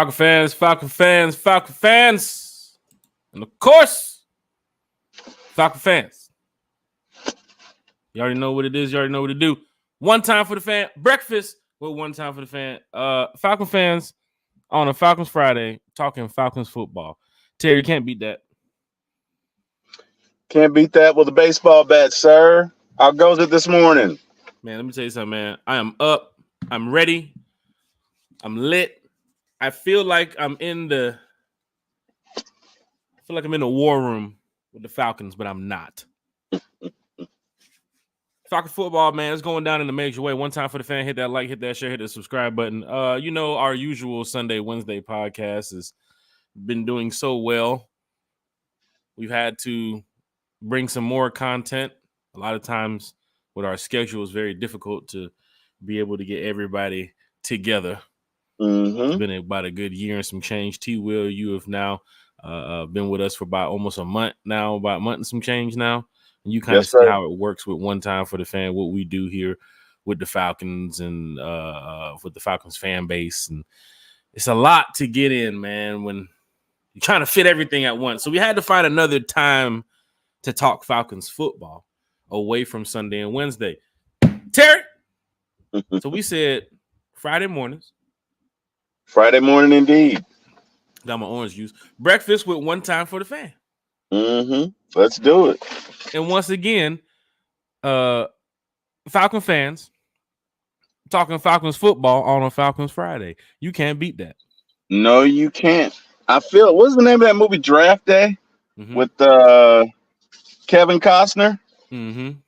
Falcon fans, and of course, Falcon fans. You already know what it is. You already know what to do. One time for the fan. Breakfast with one time for the fan. Falcon fans on a Falcons Friday talking Falcons football. Terry, you can't beat that. Can't beat that with a baseball bat, sir. How goes it this morning? Man, let me tell you something, man. I am up. I'm ready. I'm lit. I feel like I'm in the war room with the Falcons, but I'm not. Falcon football, man, it's going down in a major way. One time for the fan, hit that like, hit that share, hit the subscribe button. Our usual Sunday, Wednesday podcast has been doing so well. We've had to bring some more content. A lot of times with our schedule, it's very difficult to be able to get everybody together. It's been about a good year and some change. T-Will, you have now been with us for about almost a month now, about a month and some change now. And you kind of see how it works with one time for the fan, what we do here with the Falcons and with the Falcons fan base. And it's a lot to get in, man, when you're trying to fit everything at once. So we had to find another time to talk Falcons football away from Sunday and Wednesday. Terry. So we said Friday mornings. Friday morning indeed. Got my orange juice. Breakfast with one time for the fan. Let's do it. And once again, Falcon fans talking Falcons football on a Falcons Friday. You can't beat that. No, you can't. I feel, what's the name of that movie, Draft Day? With Kevin Costner? I'm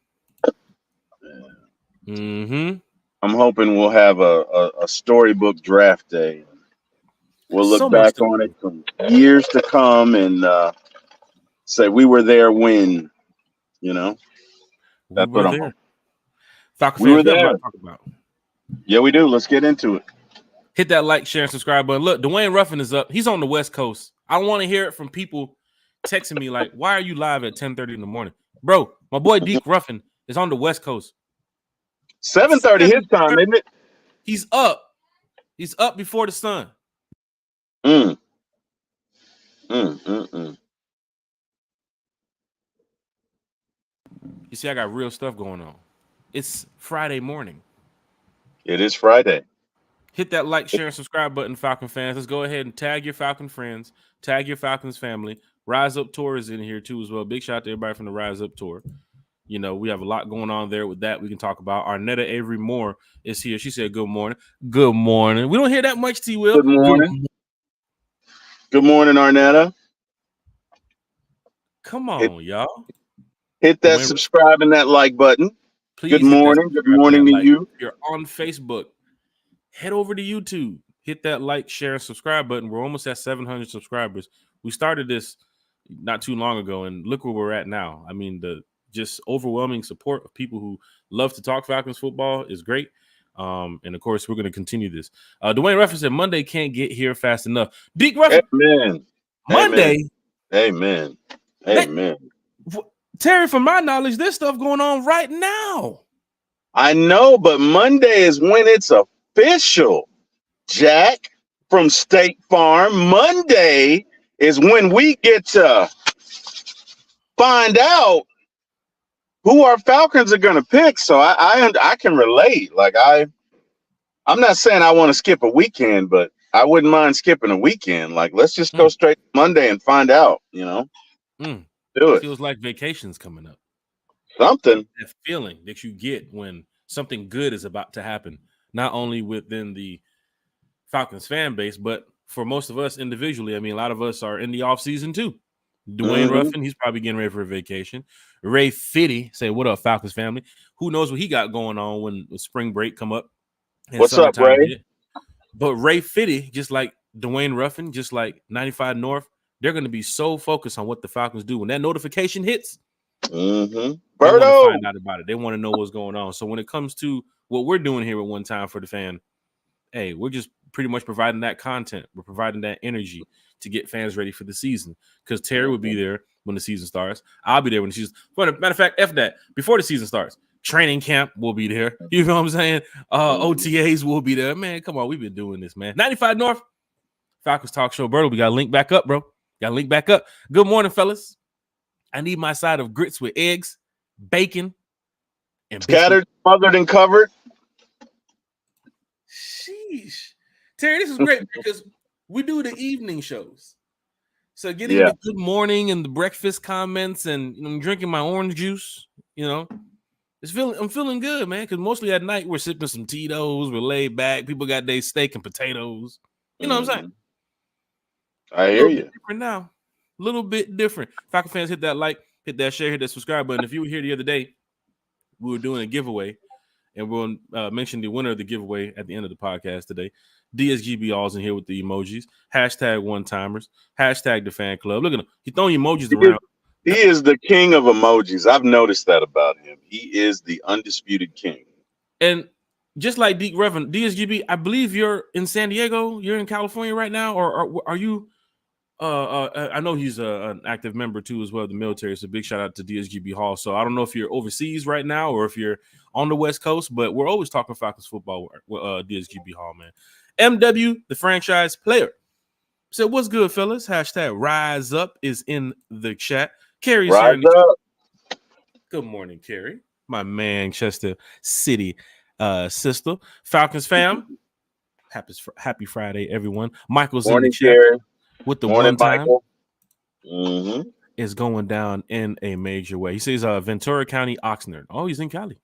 hoping we'll have a storybook draft day. We'll look back on it from years to come and say we were there when, That's what I'm hoping. Falcon we fans, were there. Talk about. Yeah, we do. Let's get into it. Hit that like, share, and subscribe button. Look, Dwayne Ruffin is up. He's on the West Coast. I want to hear it from people texting me like, why are you live at 10:30 in the morning? Bro, my boy Deke Ruffin is on the West Coast. 7:30 his time, isn't it? He's up. He's up before the sun. You see, I got real stuff going on. It's Friday morning. It is Friday. Hit that like, share, and subscribe button, Falcon fans. Let's go ahead and tag your Falcon friends. Tag your Falcons family. Rise Up Tour is in here too as well. Big shout out to everybody from the Rise Up Tour. We have a lot going on there with that we can talk about. Arnetta Avery Moore is here. She said, good morning. Good morning. We don't hear that much, T-Will. Good morning. Good morning, Arnetta. Come on, y'all. Hit that subscribe and that like button. Please. Good morning. Good morning to you. If you're on Facebook, head over to YouTube. Hit that like, share, and subscribe button. We're almost at 700 subscribers. We started this not too long ago, and look where we're at now. I mean, the just overwhelming support of people who love to talk Falcons football is great. And of course, we're going to continue this. Dwayne Ruffin said Monday can't get here fast enough. Deke Ruffin. Amen. Monday. Amen. Terry, from my knowledge, there's stuff going on right now. I know, but Monday is when it's official. Jack from State Farm. Monday is when we get to find out who our Falcons are going to pick. So I can relate. Like I'm not saying I want to skip a weekend, but I wouldn't mind skipping a weekend. Like, let's just go straight to Monday and find out, Do it. Feels like vacation's coming up. Something. That feeling that you get when something good is about to happen, not only within the Falcons fan base, but for most of us individually. I mean, a lot of us are in the off season too. Dwayne Ruffin, he's probably getting ready for a vacation. Ray Fitty, say, what up, Falcons family? Who knows what he got going on when spring break come up. What's up, Ray? But Ray Fitty, just like Dwayne Ruffin, just like 95 North, they're going to be so focused on what the Falcons do. When that notification hits, they want to find out about it. They want to know what's going on. So when it comes to what we're doing here at One Time for the Fan, hey, we're just pretty much providing that content. We're providing that energy to get fans ready for the season. Because Terry will be there when the season starts. I'll be there when the season. Matter of fact, F that. Before the season starts, training camp will be there. You know what I'm saying? OTAs will be there. Man, come on. We've been doing this, man. 95 North, Falcons Talk Show, bro. We got to link back up, bro. Got to link back up. Good morning, fellas. I need my side of grits with eggs, bacon, and Scattered, smothered, and covered. Sheesh. Terry, this is great because we do the evening shows. So getting the good morning and the breakfast comments and drinking my orange juice, I'm feeling good, man. Because mostly at night we're sipping some Tito's, we're laid back. People got their steak and potatoes. You know what I'm saying? I hear you. Different now. A little bit different. Falcon fans, hit that like, hit that share, hit that subscribe button. If you were here the other day, we were doing a giveaway, and we'll mention the winner of the giveaway at the end of the podcast today. DSGB all's in here with the emojis. Hashtag one-timers. Hashtag the fan club. Look at him. He's throwing emojis around. He is the king of emojis. I've noticed that about him. He is the undisputed king. And just like Deep Reverend, DSGB, I believe you're in San Diego. You're in California right now, or are you? I know he's an active member too as well of the military. So big shout out to DSGB Hall. So I don't know if you're overseas right now or if you're on the West Coast, but we're always talking Falcons football with DSGB Hall, man. MW, the franchise player. So what's good, fellas? Hashtag RiseUp is in the chat. Carrie's here. Good morning, Carrie. My Manchester City sister. Falcons fam. Happy Friday, everyone. Michael's morning, in the chat. Carrie. With the morning, one time Michael. Is going down in a major way. He says Ventura County, Oxnard. Oh, he's in Cali.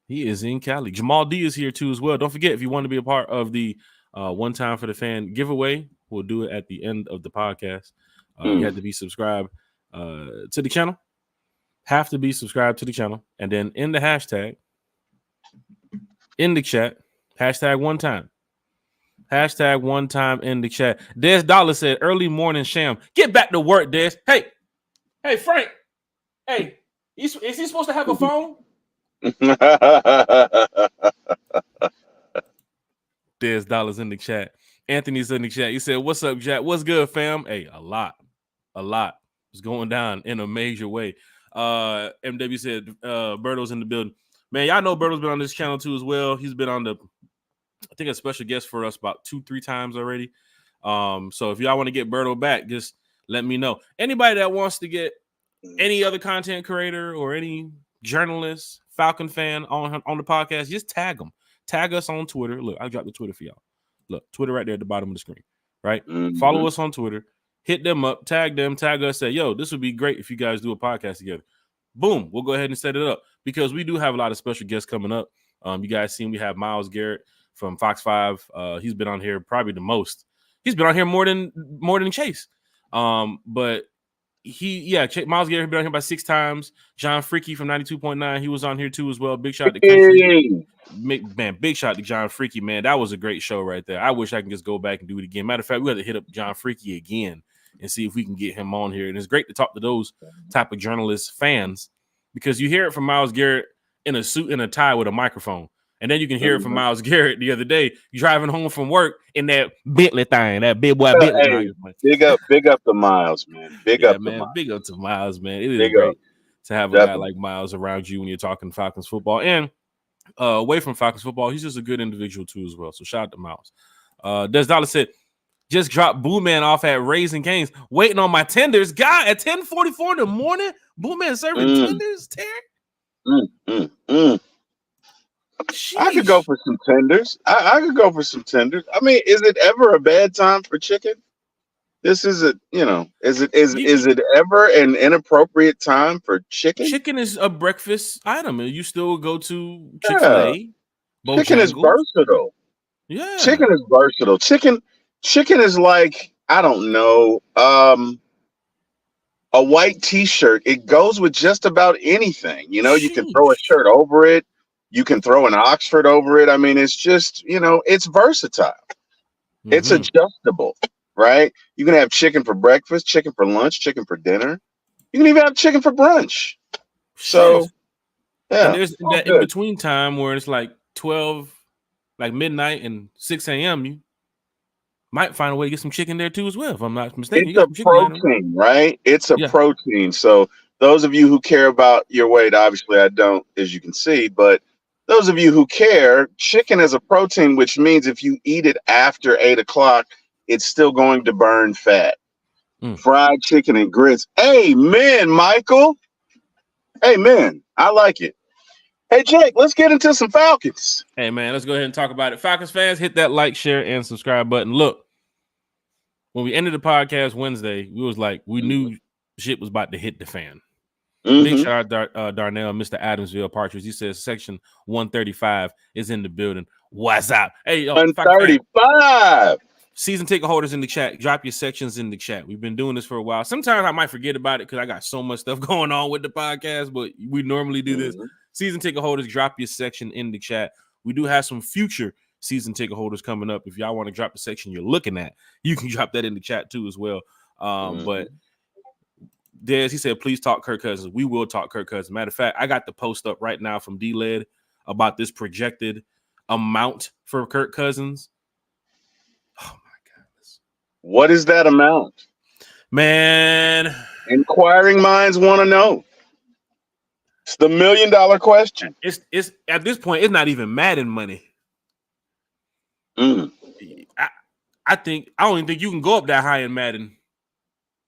He is in Cali. Jamal D is here too as well. Don't forget, if you want to be a part of the one time for the fan giveaway, we'll do it at the end of the podcast. You have to be subscribed to the channel. Have to be subscribed to the channel. And then in the hashtag, in the chat, hashtag one time. Hashtag one time in the chat. Des Dollar said, early morning sham. Get back to work, Des. Hey, Frank. Hey, is he supposed to have a phone? Des Dollars in the chat. Anthony's in the chat. He said, what's up, Jack? What's good, fam? Hey, a lot. It's going down in a major way. MW said, Berto's in the building. Man, y'all know Berto's been on this channel too as well. He's been on I think a special guest for us about 2-3 times already. So if y'all want to get Berto back, just let me know. Anybody that wants to get any other content creator or any journalist, Falcon fan on the podcast, just tag them. Tag us on Twitter. Look, I dropped the Twitter for y'all. Look, Twitter right there at the bottom of the screen. Right? Follow us on Twitter. Hit them up. Tag them. Tag us. Say, yo, this would be great if you guys do a podcast together. Boom. We'll go ahead and set it up because we do have a lot of special guests coming up. You guys seen we have Myles Garrett from Fox 5. He's been on here probably the most. He's been on here more than Chase. But Myles Garrett has been on here about 6 times. John Freaky from 92.9, he was on here too as well. Big shout to Country. Man, big shout to John Freaky, man. That was a great show right there. I wish I can just go back and do it again. Matter of fact, we got to hit up John Freaky again and see if we can get him on here. And it's great to talk to those type of journalists, fans, because you hear it from Myles Garrett in a suit and a tie with a microphone. And then you can hear it from Myles Garrett the other day, driving home from work in that Bentley thing, that big boy Bentley. Big up to Myles, man. Big up to Myles, man. It is great to have a guy like Myles around you when you're talking Falcons football. And away from Falcons football, he's just a good individual too as well. So shout out to Myles. Des Dollar said, just dropped Boo Man off at Raising Cane's, waiting on my tenders. God, at 10:44 in the morning, Boo Man serving tenders, Terry? Sheesh. I could go for some tenders. I could go for some tenders. I mean, is it ever a bad time for chicken? This is it. Is it ever an inappropriate time for chicken? Chicken is a breakfast item, and you still go to Chick-fil-A. Chicken is versatile. Yeah, chicken is versatile. Chicken is like, I don't know, a white T-shirt. It goes with just about anything. You can throw a shirt over it. You can throw an Oxford over it. I mean, it's just, it's versatile. It's adjustable, right? You can have chicken for breakfast, chicken for lunch, chicken for dinner. You can even have chicken for brunch. So, yeah. And there's that in between time where it's like 12, like midnight and 6 a.m. You might find a way to get some chicken there too as well, if I'm not mistaken. It's a protein, right? It's a protein. So those of you who care about your weight, obviously I don't, as you can see, but those of you who care, chicken is a protein, which means if you eat it after 8 o'clock, it's still going to burn fat. Fried chicken and grits. Amen, Michael. Amen. I like it. Hey, Jake, let's get into some Falcons. Hey, man, let's go ahead and talk about it. Falcons fans, hit that like, share, and subscribe button. Look, when we ended the podcast Wednesday, we knew shit was about to hit the fan. Big shout out Darnell, Mr. Adamsville Partridge. He says section 135 is in the building. What's up? Hey, 135. Season ticket holders in the chat, drop your sections in the chat. We've been doing this for a while. Sometimes I might forget about it because I got so much stuff going on with the podcast, but we normally do this. Season ticket holders, drop your section in the chat. We do have some future season ticket holders coming up. If y'all want to drop the section you're looking at, you can drop that in the chat too as well. But Dez, he said, please talk Kirk Cousins. We will talk Kirk Cousins. Matter of fact, I got the post up right now from D-Led about this projected amount for Kirk Cousins. Oh, my goodness. What is that amount? Man. Inquiring minds want to know. It's the $1 million question. It's at this point, it's not even Madden money. I don't even think you can go up that high in Madden.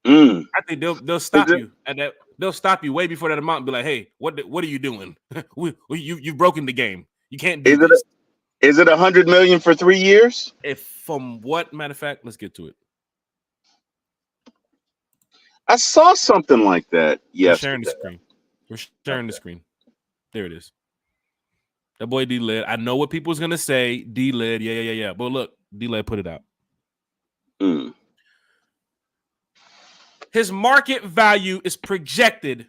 I think they'll stop you at that. They'll stop you way before that amount and be like, "Hey, what are you doing? You've broken the game. You can't do this." Is it $100 million for 3 years? From what matter of fact, let's get to it. I saw something like that. Yes, We're sharing the screen. There it is. That boy D-Led. I know what people's gonna say. D-Led, yeah. But look, D-Led put it out. His market value is projected,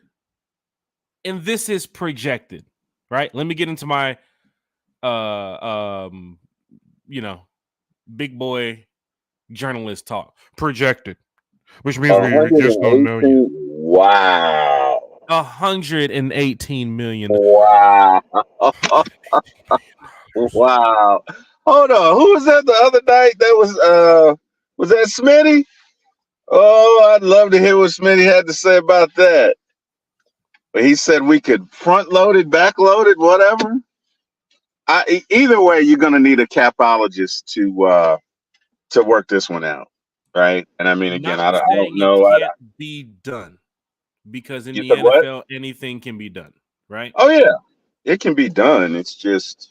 and this is projected, right? Let me get into my, big boy journalist talk. Projected, which means we just don't know yet. Wow. 118 million. Wow. Wow. Hold on. Who was that the other night? That was that Smitty? Oh, I'd love to hear what Smitty had to say about that. But he said we could front load it, back load it, whatever. Either way, you're gonna need a capologist to work this one out, right? And I mean, again, I don't know. It can't be done because in the NFL, anything can be done, right? Oh yeah, it can be done. It's just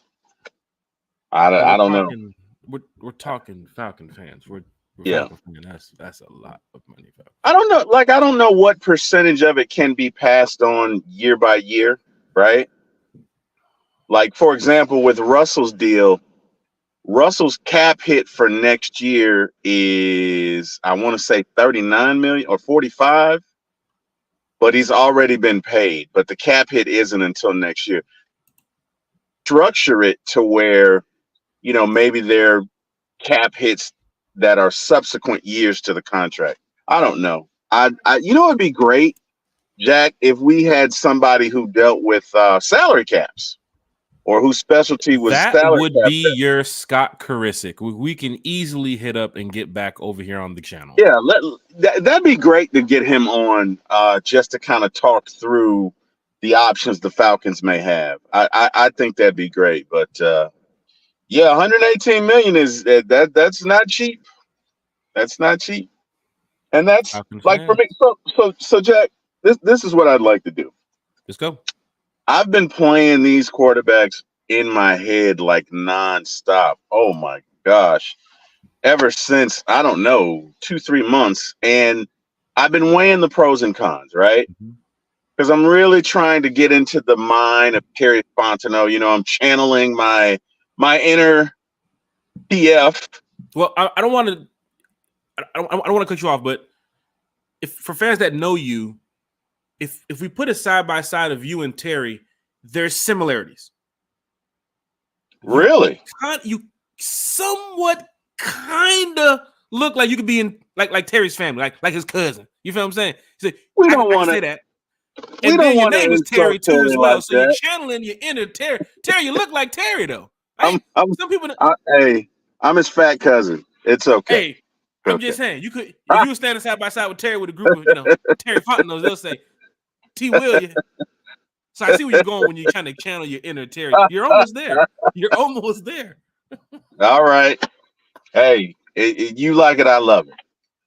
I don't know. We're talking Falcon fans. Yeah, that's a lot of money. I don't know. I don't know what percentage of it can be passed on year by year, right? Like, for example, with Russell's deal, Russell's cap hit for next year is, I want to say 39 million or 45, but he's already been paid. But the cap hit isn't until next year. Structure it to where, maybe they're cap hits that are subsequent years to the contract. I don't know. It'd be great, Jack, if we had somebody who dealt with salary caps or whose specialty was that salary would cap. Be your Scott Karisic. We can easily hit up and get back over here on the channel. Yeah, that'd be great to get him on just to kind of talk through the options the Falcons may have. I think that'd be great, but 118 million is that's not cheap. That's not cheap. And that's like for me. So Jack, this is what I'd like to do. Let's go. I've been playing these quarterbacks in my head like nonstop. Oh my gosh. Ever since, I don't know, 2-3 months. And I've been weighing the pros and cons, right? Because I'm really trying to get into the mind of Terry Fontenot. I'm channeling my inner TF. Well, I don't want to cut you off, but if for fans that know you, if we put a side by side of you and Terry, there's similarities. Really? You somewhat kind of look like you could be in like Terry's family, like his cousin. You feel what I'm saying? We don't want to say that. And then your name is Terry too as well. Like so you're channeling your inner Terry. Terry, you look like Terry though. Right? Some people. I'm his fat cousin. It's okay. Hey, I'm just saying, if you were standing side by side with Terry with a group of Terry Fontenot, they'll say, T. Will, So I see where you're going when you kind of channel your inner Terry. You're almost there. You're almost there. All right. Hey, you like it, I love it.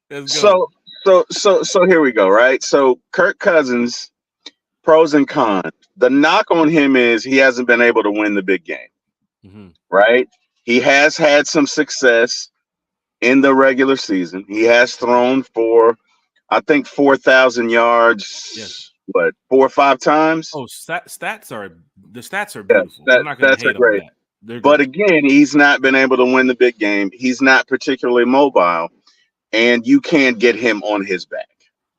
Let's go. So here we go, right? So Kirk Cousins, pros and cons. The knock on him is he hasn't been able to win the big game, Mm-hmm. right? He has had some success in the regular season. He has thrown for, I think, 4,000 yards. Yes. What, 4 or 5 times? Oh, stats are Yes, beautiful. I'm not going to that's a hate on great. that. They're But great. again, he's not been able to win the big game. He's not particularly mobile, and you can't get him on his back,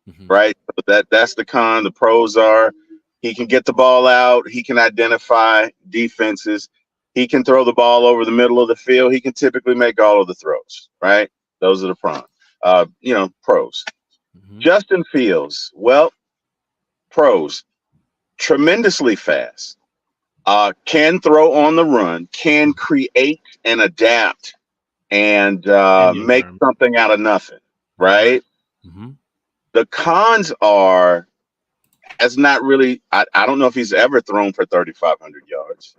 Mm-hmm. right? So that's the con. The pros are he can get the ball out. He can identify defenses. He can throw the ball over the middle of the field. He can typically make all of the throws, right? Those are the pros. Pros. Mm-hmm. Justin Fields, well, pros, tremendously fast. Can throw on the run, can create and adapt and Indian make term. something out of nothing, That's right? right. Mm-hmm. The cons are has not really. I don't know if he's ever thrown for 3,500 yards.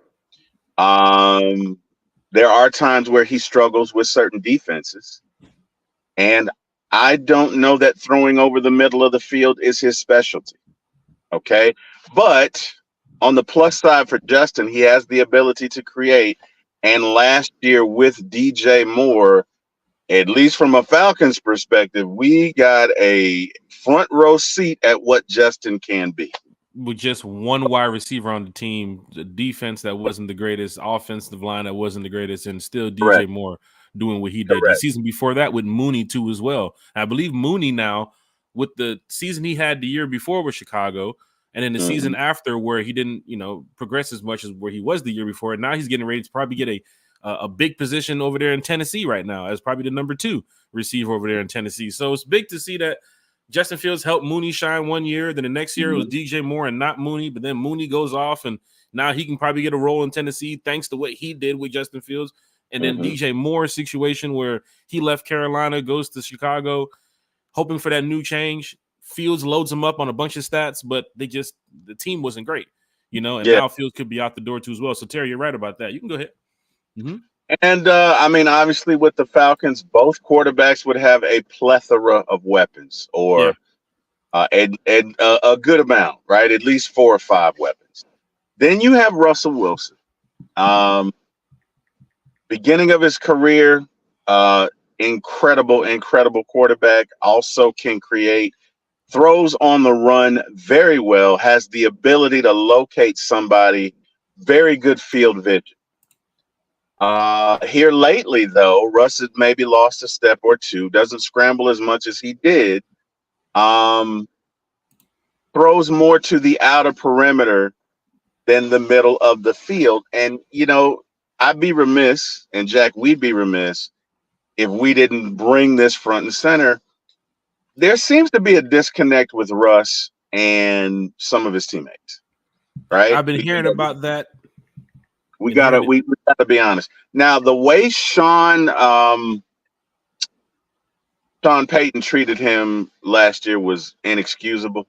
There are times where he struggles with certain defenses, and I don't know that throwing over the middle of the field is his specialty. Okay, but on the plus side for Justin, he has the ability to create. And last year with DJ Moore, at least from a Falcons perspective, we got a front row seat at what Justin can be. With just one wide receiver on the team, the defense that wasn't the greatest, offensive line that wasn't the greatest, and still DJ Correct. Moore doing what he did. The Correct. season before that with Mooney too as well. I believe Mooney now, with the season he had the year before with Chicago, and then the season after where he didn't, progress as much as where he was the year before. And now he's getting ready to probably get a big position over there in Tennessee right now as probably the number 2 receiver over there in Tennessee. So it's big to see that Justin Fields helped Mooney shine one year. Then the next year it was DJ Moore and not Mooney. But then Mooney goes off, and now he can probably get a role in Tennessee thanks to what he did with Justin Fields. And then DJ Moore's situation where he left Carolina, goes to Chicago, hoping for that new change. Fields loads him up on a bunch of stats, but the team wasn't great, and now Fields could be out the door too as well. So Terry, you're right about that. You can go ahead. Mm-hmm. And obviously, with the Falcons, both quarterbacks would have a plethora of weapons, or a good amount, right? At least 4 or 5 weapons. Then you have Russell Wilson. Beginning of his career, incredible quarterback. Also can create, throws on the run very well, has the ability to locate somebody, very good field vision. Here lately, though, Russ has maybe lost a step or two, doesn't scramble as much as he did, throws more to the outer perimeter than the middle of the field. And, I'd be remiss, and Jack, we'd be remiss if we didn't bring this front and center. There seems to be a disconnect with Russ and some of his teammates, right? I've been hearing about that. We gotta be honest. Now, the way Sean Payton treated him last year was inexcusable.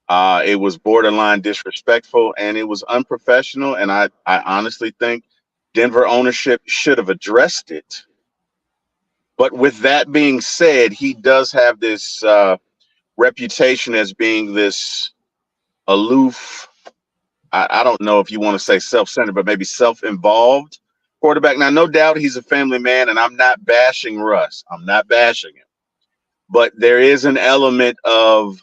It was borderline disrespectful, and it was unprofessional. And I honestly think Denver ownership should have addressed it. But with that being said, he does have this reputation as being this aloof, I don't know if you want to say self-centered, but maybe self-involved quarterback. Now, no doubt he's a family man, and I'm not bashing Russ. I'm not bashing him. But there is an element of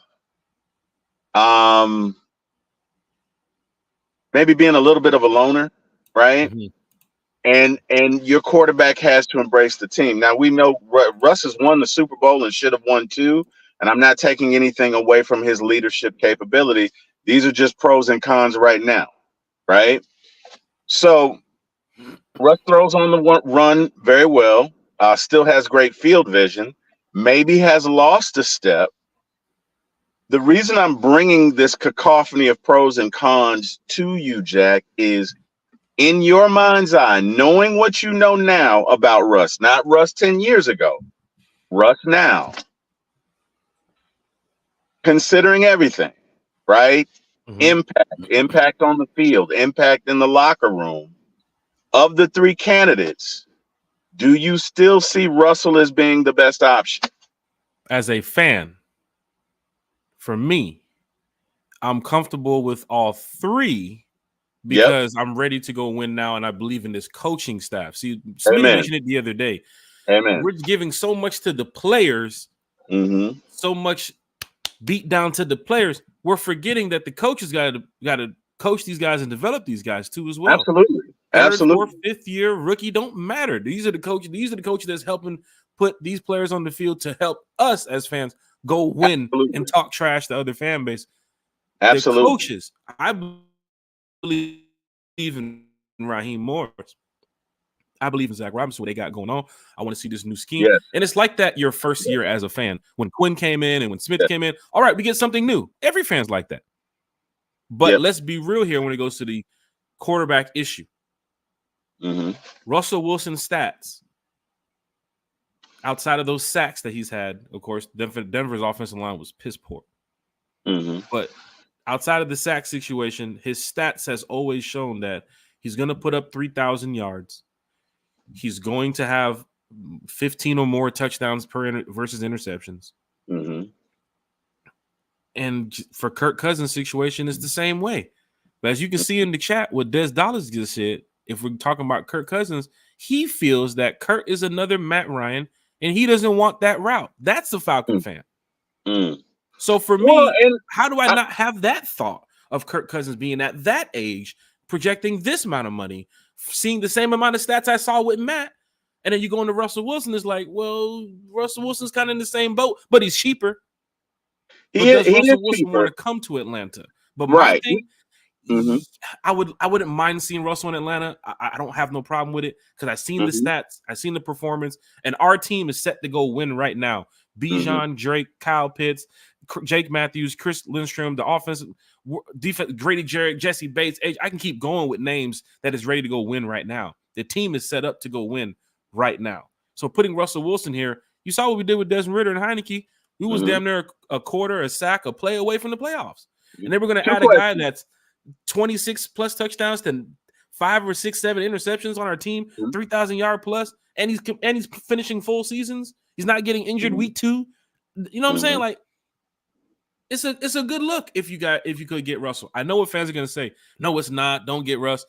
maybe being a little bit of a loner, right? Mm-hmm. And your quarterback has to embrace the team. Now, we know Russ has won the Super Bowl and should have won 2, and I'm not taking anything away from his leadership capability. These are just pros and cons right now, right? So Russ throws on the run very well, still has great field vision, maybe has lost a step. The reason I'm bringing this cacophony of pros and cons to you, Jack, is in your mind's eye, knowing what you know now about Russ, not Russ 10 years ago, Russ now, considering everything, right? impact on the field, impact in the locker room. Of the three candidates, do you still see Russell as being the best option? As a fan, for me, I'm comfortable with all three because I'm ready to go win now, and I believe in this coaching staff. See, Smitty mentioned it the other day. Amen. We're giving so much to the players, so much beat down to the players. We're forgetting that the coaches got to coach these guys and develop these guys too as well. Absolutely. Third, fourth, fifth year rookie don't matter. These are the coaches that's helping put these players on the field to help us as fans go win and talk trash to other fan base. Absolutely. The coaches, I believe in Raheem Morris. I believe in Zach Robinson, what they got going on. I want to see this new scheme. Yes. And it's like that your first year as a fan. When Quinn came in and when Smith came in, all right, we get something new. Every fan's like that. But let's be real here when it goes to the quarterback issue. Russell Wilson's stats, outside of those sacks that he's had, of course, Denver's offensive line was piss poor. But outside of the sack situation, his stats has always shown that he's going to put up 3,000 yards. He's going to have 15 or more touchdowns versus interceptions. And for Kirk Cousins' situation, it's the same way. But as you can see in the chat, what Des Dollars just said, if we're talking about Kirk Cousins, he feels that Kirk is another Matt Ryan, and he doesn't want that route. That's a Falcon fan. So for me, how do I not have that thought of Kirk Cousins being at that age, projecting this amount of money, seeing the same amount of stats I saw with Matt, and then you go into Russell Wilson, it's like, well, Russell Wilson's kind of in the same boat, but he's cheaper. Does Russell Wilson want to come to Atlanta? But my thing, I wouldn't mind seeing Russell in Atlanta. I don't have no problem with it because I've seen the stats, I've seen the performance, and our team is set to go win right now. Bijan, Drake, Kyle Pitts, Jake Matthews, Chris Lindstrom, the offense, defense, Grady Jarrett, Jesse Bates. I can keep going with names that is ready to go win right now. The team is set up to go win right now. So putting Russell Wilson here, you saw what we did with Desmond Ridder and Heineke. We was damn near a quarter, a sack, a play away from the playoffs. And they were going to add a guy that's 26 plus touchdowns to 5 or 6, 7 interceptions on our team, 3,000 yard plus, and he's finishing full seasons. He's not getting injured week 2. You know what I'm saying? Like, it's a good look if you could get Russell. I know what fans are going to say. No, it's not. Don't get Russ.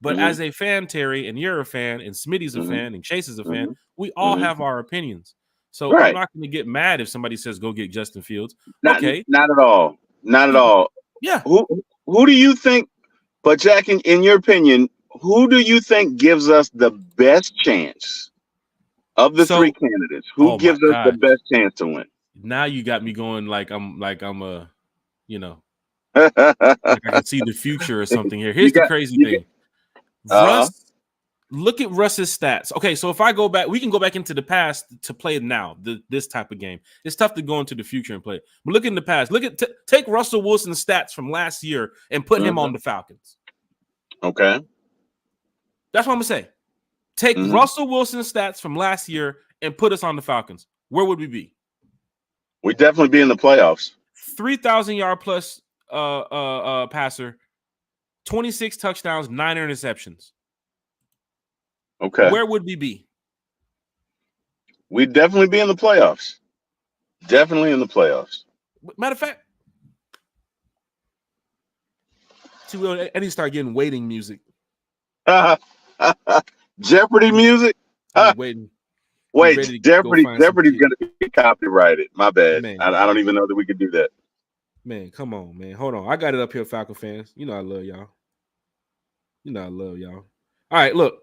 But as a fan, Terry, and you're a fan, and Smitty's a fan, and Chase is a fan, we all have our opinions. So I'm not going to get mad if somebody says go get Justin Fields. Not at all. Not at all. Yeah. Who do you think? But Jack, in your opinion, who do you think gives us the best chance of the three candidates? Who gives us the best chance to win? Now you got me going like I'm a, like I can see the future or something here. Here's the crazy thing. Russ, look at Russ's stats. Okay, so if I go back, we can go back into the past to play now, this type of game. It's tough to go into the future and play. But look in the past. Look at take Russell Wilson's stats from last year and put him on the Falcons. Okay. That's what I'm going to say. Take Russell Wilson's stats from last year and put us on the Falcons. Where would we be? We'd definitely be in the playoffs. 3,000 yard plus passer, 26 touchdowns, 9 interceptions. Okay. Where would we be? We'd definitely be in the playoffs. Definitely in the playoffs. Matter of fact, I need to start getting waiting music. Jeopardy music? Waiting. Wait, Jeopardy's going to be copyrighted. My bad. Man, I don't even know that we could do that. Man, come on, man. Hold on. I got it up here, Falcon fans. You know I love y'all. All right, look.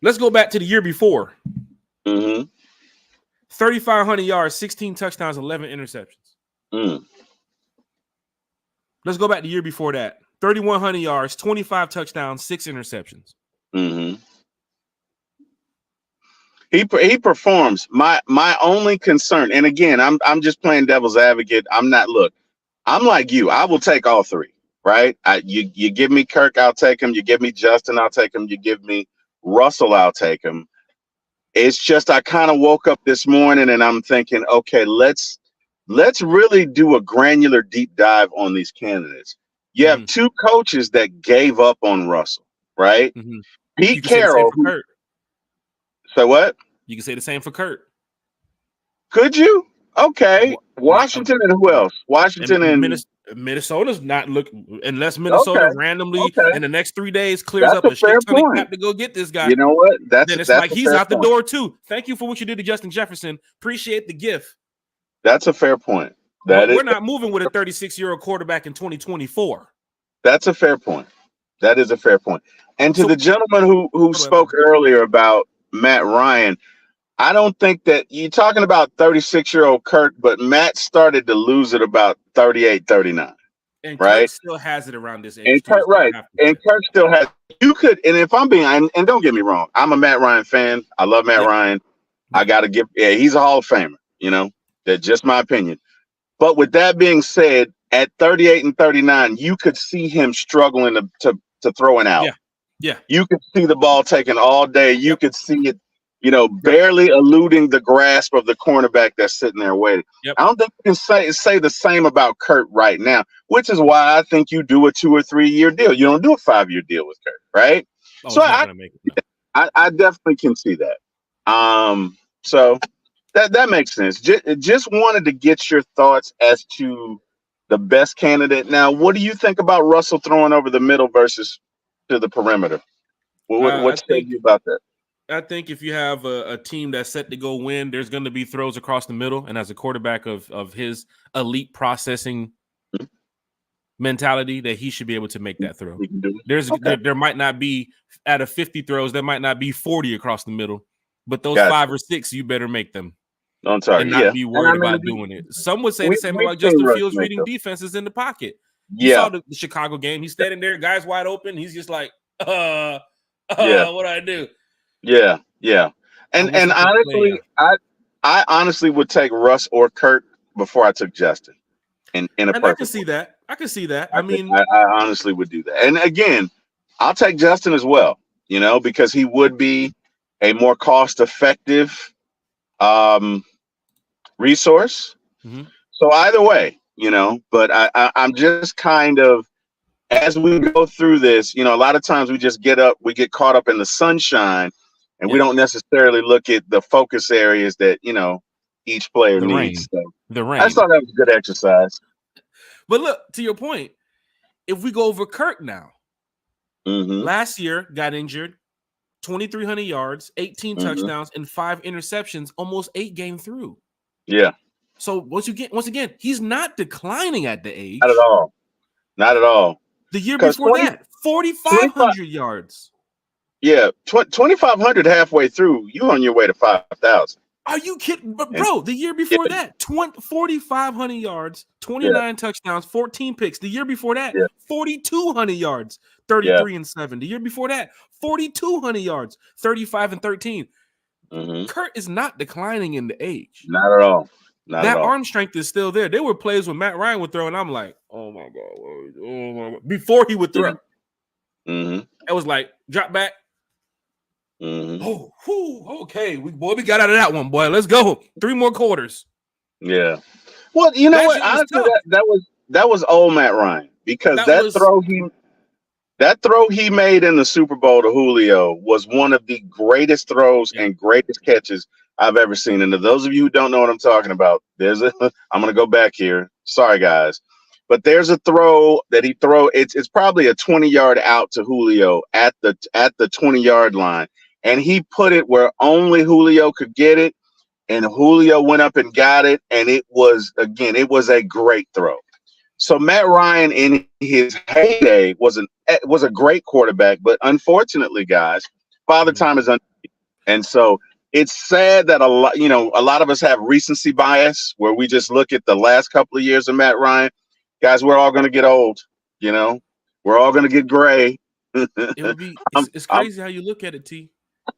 Let's go back to the year before. 3,500 yards, 16 touchdowns, 11 interceptions. Let's go back to the year before that. 3,100 yards, 25 touchdowns, 6 interceptions. He performs. My only concern, and again, I'm just playing devil's advocate. I'm like you. I will take all three, right? You give me Kirk, I'll take him. You give me Justin, I'll take him. You give me Russell, I'll take him. It's just I kind of woke up this morning and I'm thinking, okay, let's let's really do a granular deep dive on these candidates. You have two coaches that gave up on Russell, right? You Pete can say the same Carroll. for Kurt. So what? You can say the same for Kurt. Could you? Okay. Washington and who else? Washington and Minnesota's not looking unless Minnesota randomly in the next 3 days clears up That's a shit ton of cap to go get this guy. You know what? Then it's like he's out the door too. Thank you for what you did to Justin Jefferson. Appreciate the gift. That's a fair point. But we're not moving with a 36-year-old quarterback in 2024. That's a fair point. That is a fair point. And to the gentleman who spoke earlier about Matt Ryan, I don't think that you're talking about 36-year-old Kirk, but Matt started to lose it about 38, 39. And right? Kirk still has it around this age. And Kirk, right. And Kirk still has you could, and if I'm being, and don't get me wrong, I'm a Matt Ryan fan. I love Matt Ryan. I gotta give he's a Hall of Famer, That's just my opinion. But with that being said, at 38 and 39, you could see him struggling to throw it out. Yeah. You could see the ball taken all day. You could see it, barely eluding the grasp of the cornerback that's sitting there waiting. I don't think you can say the same about Kurt right now, which is why I think you do a 2 or 3 year deal. You don't do a 5-year deal with Kurt, right? So I definitely can see that. So that makes sense. Just wanted to get your thoughts as to the best candidate. Now, what do you think about Russell throwing over the middle versus to the perimeter? What say you about that? I think if you have a team that's set to go win, there's going to be throws across the middle. And as a quarterback of his elite processing mentality, that he should be able to make that throw. There might not be, out of 50 throws, there might not be 40 across the middle. But those 5 or 6, you better make them. I'm sorry. And not be worried about doing it. Some would say the same about Justin Fields reading defenses in the pocket. You saw the Chicago game. He's standing there, guys wide open. He's just like, what do I do? Yeah. And honestly, I honestly would take Russ or Kurt before I took Justin. And I can see that. I honestly would do that. And again, I'll take Justin as well, because he would be a more cost-effective resource. So either way, but I'm just kind of, as we go through this, a lot of times we get caught up in the sunshine and we don't necessarily look at the focus areas that, each player needs. So the rain. I just thought that was a good exercise. But look, to your point, if we go over Kirk now, last year got injured, 2,300 yards, 18 touchdowns, and 5 interceptions, almost 8 game through. Yeah. So once again, he's not declining at the age. Not at all. The year before that, 4,500 yards. Yeah, 2,500 halfway through, you on your way to 5,000. Are you kidding? But bro, the year before that, 4,500 yards, 29 touchdowns, 14 picks. The year before that, 4,200 yards, 33 and 7. The year before that, 4,200 yards, 35 and 13. Kurt is not declining in the age. Not at all. That arm strength is still there. There were plays when Matt Ryan would throw, and I'm like, oh my God. Before he would throw. It was like, drop back. Okay. We got out of that one, boy. Let's go. 3 more quarters. Yeah. Well, you know what? Honestly, that was old Matt Ryan, because that throw he made in the Super Bowl to Julio was one of the greatest throws and greatest catches I've ever seen. And to those of you who don't know what I'm talking about, I'm going to go back here. Sorry, guys. But there's a throw that he throw. It's probably a 20-yard out to Julio at the 20-yard line. And he put it where only Julio could get it. And Julio went up and got it. And it was a great throw. So Matt Ryan in his heyday was a great quarterback. But unfortunately, guys, father time is undefeated. And so it's sad that a lot of us have recency bias where we just look at the last couple of years of Matt Ryan. Guys, we're all going to get old. We're all going to get gray. It's crazy how you look at it, T.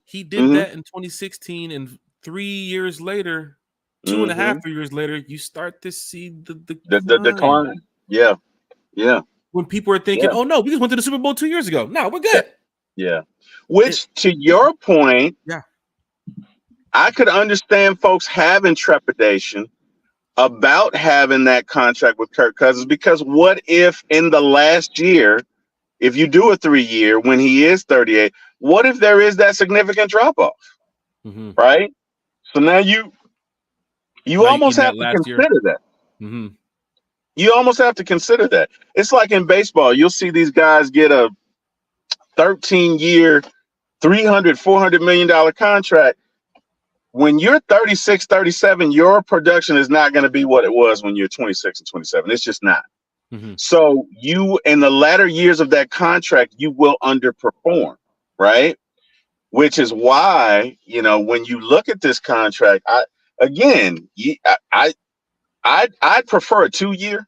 He did that in 2016, and 3 years later, 2.5 years later, you start to see the decline. Yeah. When people are thinking, oh no, we just went to the Super Bowl 2 years ago. No, we're good. Yeah. Which, to your point, I could understand folks having trepidation about having that contract with Kirk Cousins, because what if in the last year, if you do a 3-year when he is 38, what if there is that significant drop off, Mm-hmm. right? So now you Like almost in have that to last year. consider that. Mm-hmm. You almost have to consider that. It's like in baseball, you'll see these guys get a 13-year, $300-400 million contract. When you're 36, 37, your production is not going to be what it was when you're 26 and 27. It's just not. Mm-hmm. So you, in the latter years of that contract, you will underperform, right? Which is why, when you look at this contract, I'd prefer a 2-year,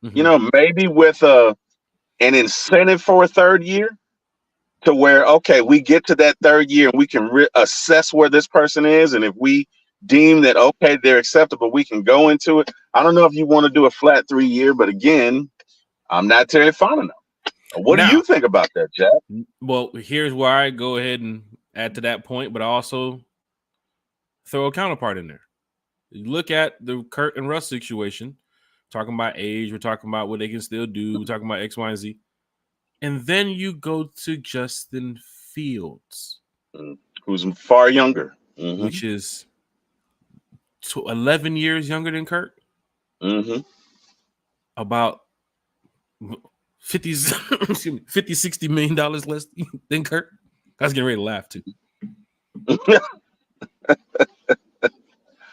Mm-hmm. maybe with an incentive for a 3rd year, to where, okay, we get to that 3rd year and we can assess where this person is. And if we deem that, okay, they're acceptable, we can go into it. I don't know if you want to do a flat 3-year, but again, I'm not Terry Fontenot. What do Now, you think about that, Jack? well, here's where I go ahead and add to that point, but I also throw a counterpart in there. You look at the Kurt and Russ situation, talking about age, we're talking about what they can still do, we're talking about X, Y, and Z. And then you go to Justin Fields, Who's far younger, which is 11 years younger than Kurt, about 50, $60 million less than Kurt. I was getting ready to laugh too.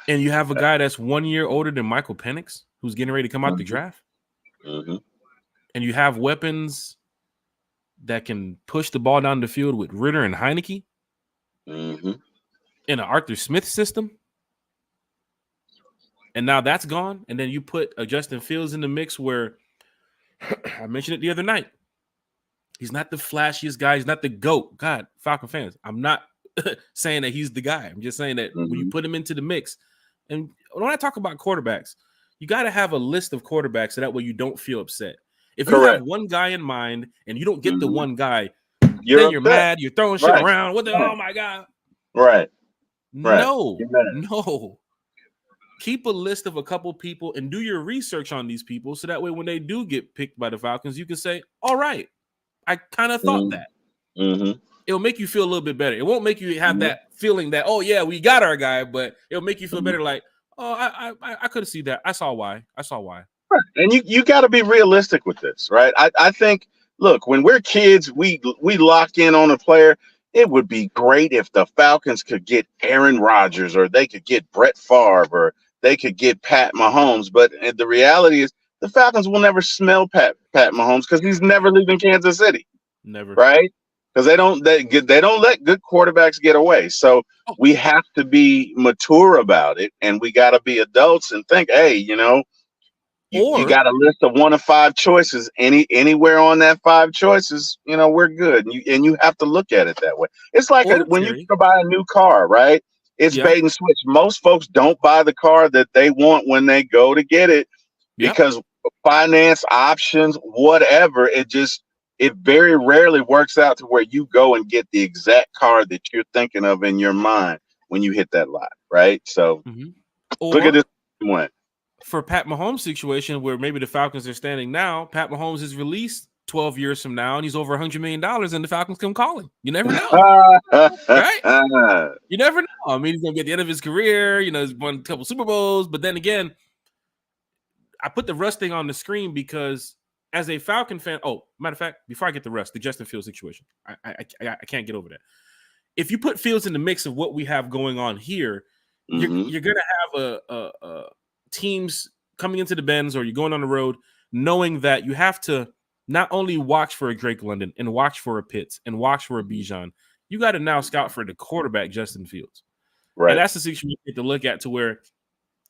And you have a guy that's 1 year older than Michael Penix, who's getting ready to come out the draft. And you have weapons that can push the ball down the field with Ritter and Heineke in an Arthur Smith system. And now that's gone. And then you put a Justin Fields in the mix where I mentioned it the other night. He's not the flashiest guy. He's not the GOAT. God, Falcon fans, I'm not saying that he's the guy. I'm just saying that when you put him into the mix, and when I talk about quarterbacks, you got to have a list of quarterbacks so that way you don't feel upset. If you have one guy in mind and you don't get the one guy, then you're mad. You're throwing shit around. What the? Oh my God! Right. No. Keep a list of a couple people and do your research on these people so that way when they do get picked by the Falcons, you can say, all right, I kind of thought that. It'll make you feel a little bit better. It won't make you have that feeling that, oh, yeah, we got our guy, but it'll make you feel better like, oh, I could have seen that. I saw why. Right. And you got to be realistic with this, right? I think, look, when we're kids, we lock in on a player. It would be great if the Falcons could get Aaron Rodgers, or they could get Brett Favre, or they could get Pat Mahomes. But the reality is the Falcons will never smell Pat Mahomes because he's never leaving Kansas City. Never. Right? Because they don't let good quarterbacks get away. So we have to be mature about it, and we got to be adults and think, hey, you got a list of 1 of 5 choices. Anywhere on that 5 choices, we're good. And you have to look at it that way. It's like when you go buy a new car, right? It's bait and switch. Most folks don't buy the car that they want when they go to get it because finance options, whatever, it very rarely works out to where you go and get the exact car that you're thinking of in your mind when you hit that lot, right? So look at this one. For Pat Mahomes' situation, where maybe the Falcons are standing now, Pat Mahomes is released 12 years from now, and he's over $100 million, and the Falcons come calling. You never know, right? You never know. I mean, he's going to be at the end of his career. He's won a couple Super Bowls. But then again, I put the Russ thing on the screen because as a Falcon fan, matter of fact, before I get the Russ, the Justin Fields situation, I can't get over that. If you put Fields in the mix of what we have going on here, you're going to have a teams coming into the Bends, or you're going on the road knowing that you have to not only watch for a Drake London and watch for a Pitts and watch for a Bijan, you got to now scout for the quarterback, Justin Fields. Right. And that's the situation you get to look at, to where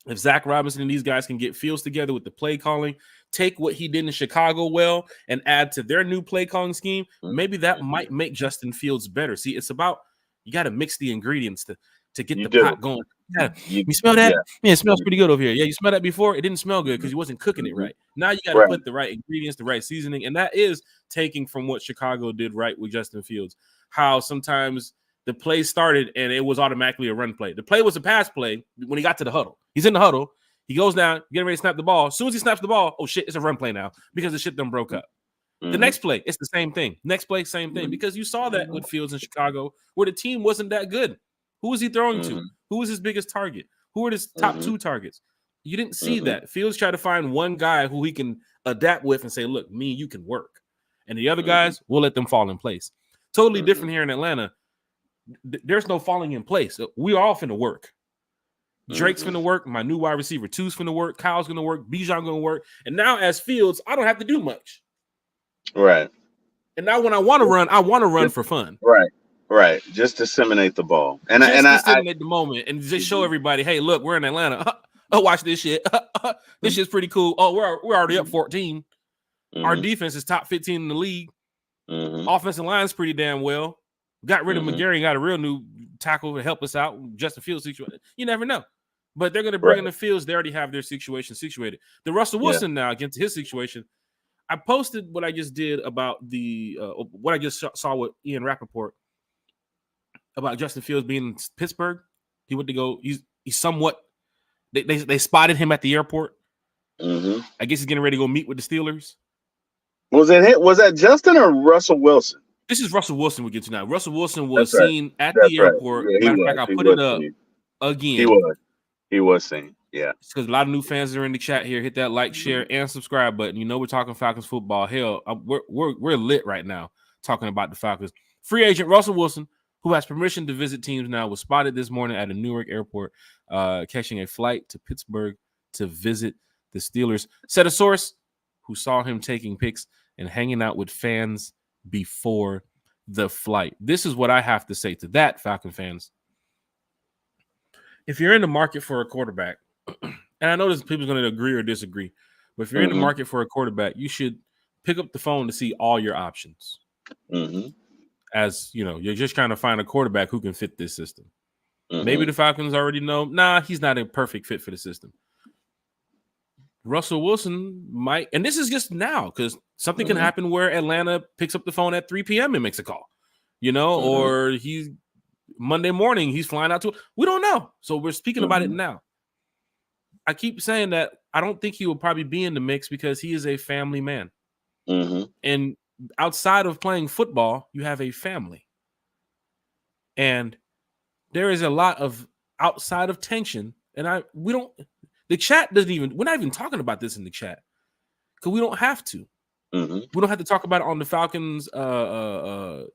if Zach Robinson and these guys can get Fields together with the play calling, take what he did in Chicago well and add to their new play calling scheme, maybe that might make Justin Fields better. See, it's about, you got to mix the ingredients to get the pot going. Yeah. You smell that? Yeah, it smells pretty good over here. Yeah, you smell that before? It didn't smell good because he wasn't cooking it right. Now you got to put the right ingredients, the right seasoning, and that is taking from what Chicago did right with Justin Fields. How sometimes the play started and it was automatically a run play. The play was a pass play when he got to the huddle. He's in the huddle. He goes down, getting ready to snap the ball. As soon as he snaps the ball, oh shit, it's a run play now because the shit done broke up. The next play, it's the same thing. Next play, same thing. Because you saw that with Fields in Chicago, where the team wasn't that good. Who was he throwing to? Who was his biggest target? Who were his top two targets? You didn't see that. Fields tried to find one guy who he can adapt with and say, look, me and you can work. And the other guys, we'll let them fall in place. Totally different here in Atlanta. There's no falling in place. We are all finna work. Drake's finna work. My new wide receiver 2's finna work. Kyle's gonna work. Bijan gonna work. And now as Fields, I don't have to do much. Right. And now when I want to run for fun. Right. Just disseminate the ball. And disseminate the moment and just show everybody, hey, look, we're in Atlanta. Watch this shit. This shit's pretty cool. Oh, we're already up 14. Our defense is top 15 in the league. Offensive line's pretty damn well. Got rid of McGarry and got a real new tackle to help us out. Justin Fields situation. You never know. But they're going to bring in the Fields. They already have their situation situated. The Russell Wilson now against his situation. I posted what I just did about the what I just saw with Ian Rappaport about Justin Fields being in Pittsburgh. He went to go. He's somewhat. They spotted him at the airport. I guess he's getting ready to go meet with the Steelers. Was that Justin or Russell Wilson? This is Russell Wilson we get to now. Russell Wilson was seen at the airport. Yeah, matter of fact, I put it up again. He was seen. Yeah. Because a lot of new fans are in the chat here. Hit that like, share, and subscribe button. You know we're talking Falcons football. Hell, we're lit right now talking about the Falcons. Free agent Russell Wilson, who has permission to visit teams now, was spotted this morning at a Newark airport, catching a flight to Pittsburgh to visit the Steelers. Said a source who saw him taking pics and hanging out with fans before the flight. This is what I have to say to that, Falcon fans. If you're in the market for a quarterback, and I know there's people going to agree or disagree, but if you're in the market for a quarterback, you should pick up the phone to see all your options. As you know, you're just trying to find a quarterback who can fit this system. Maybe the Falcons already know, he's not a perfect fit for the system. Russell Wilson might, and this is just now because something can happen where Atlanta picks up the phone at 3 p.m. and makes a call, or he's Monday morning, he's flying out to, we don't know. So we're speaking about it now. I keep saying that I don't think he will probably be in the mix because he is a family man. And outside of playing football, you have a family. And there is a lot of outside of tension. And the chat doesn't even, we're not even talking about this in the chat because we don't have to. We don't have to talk about it on the Falcons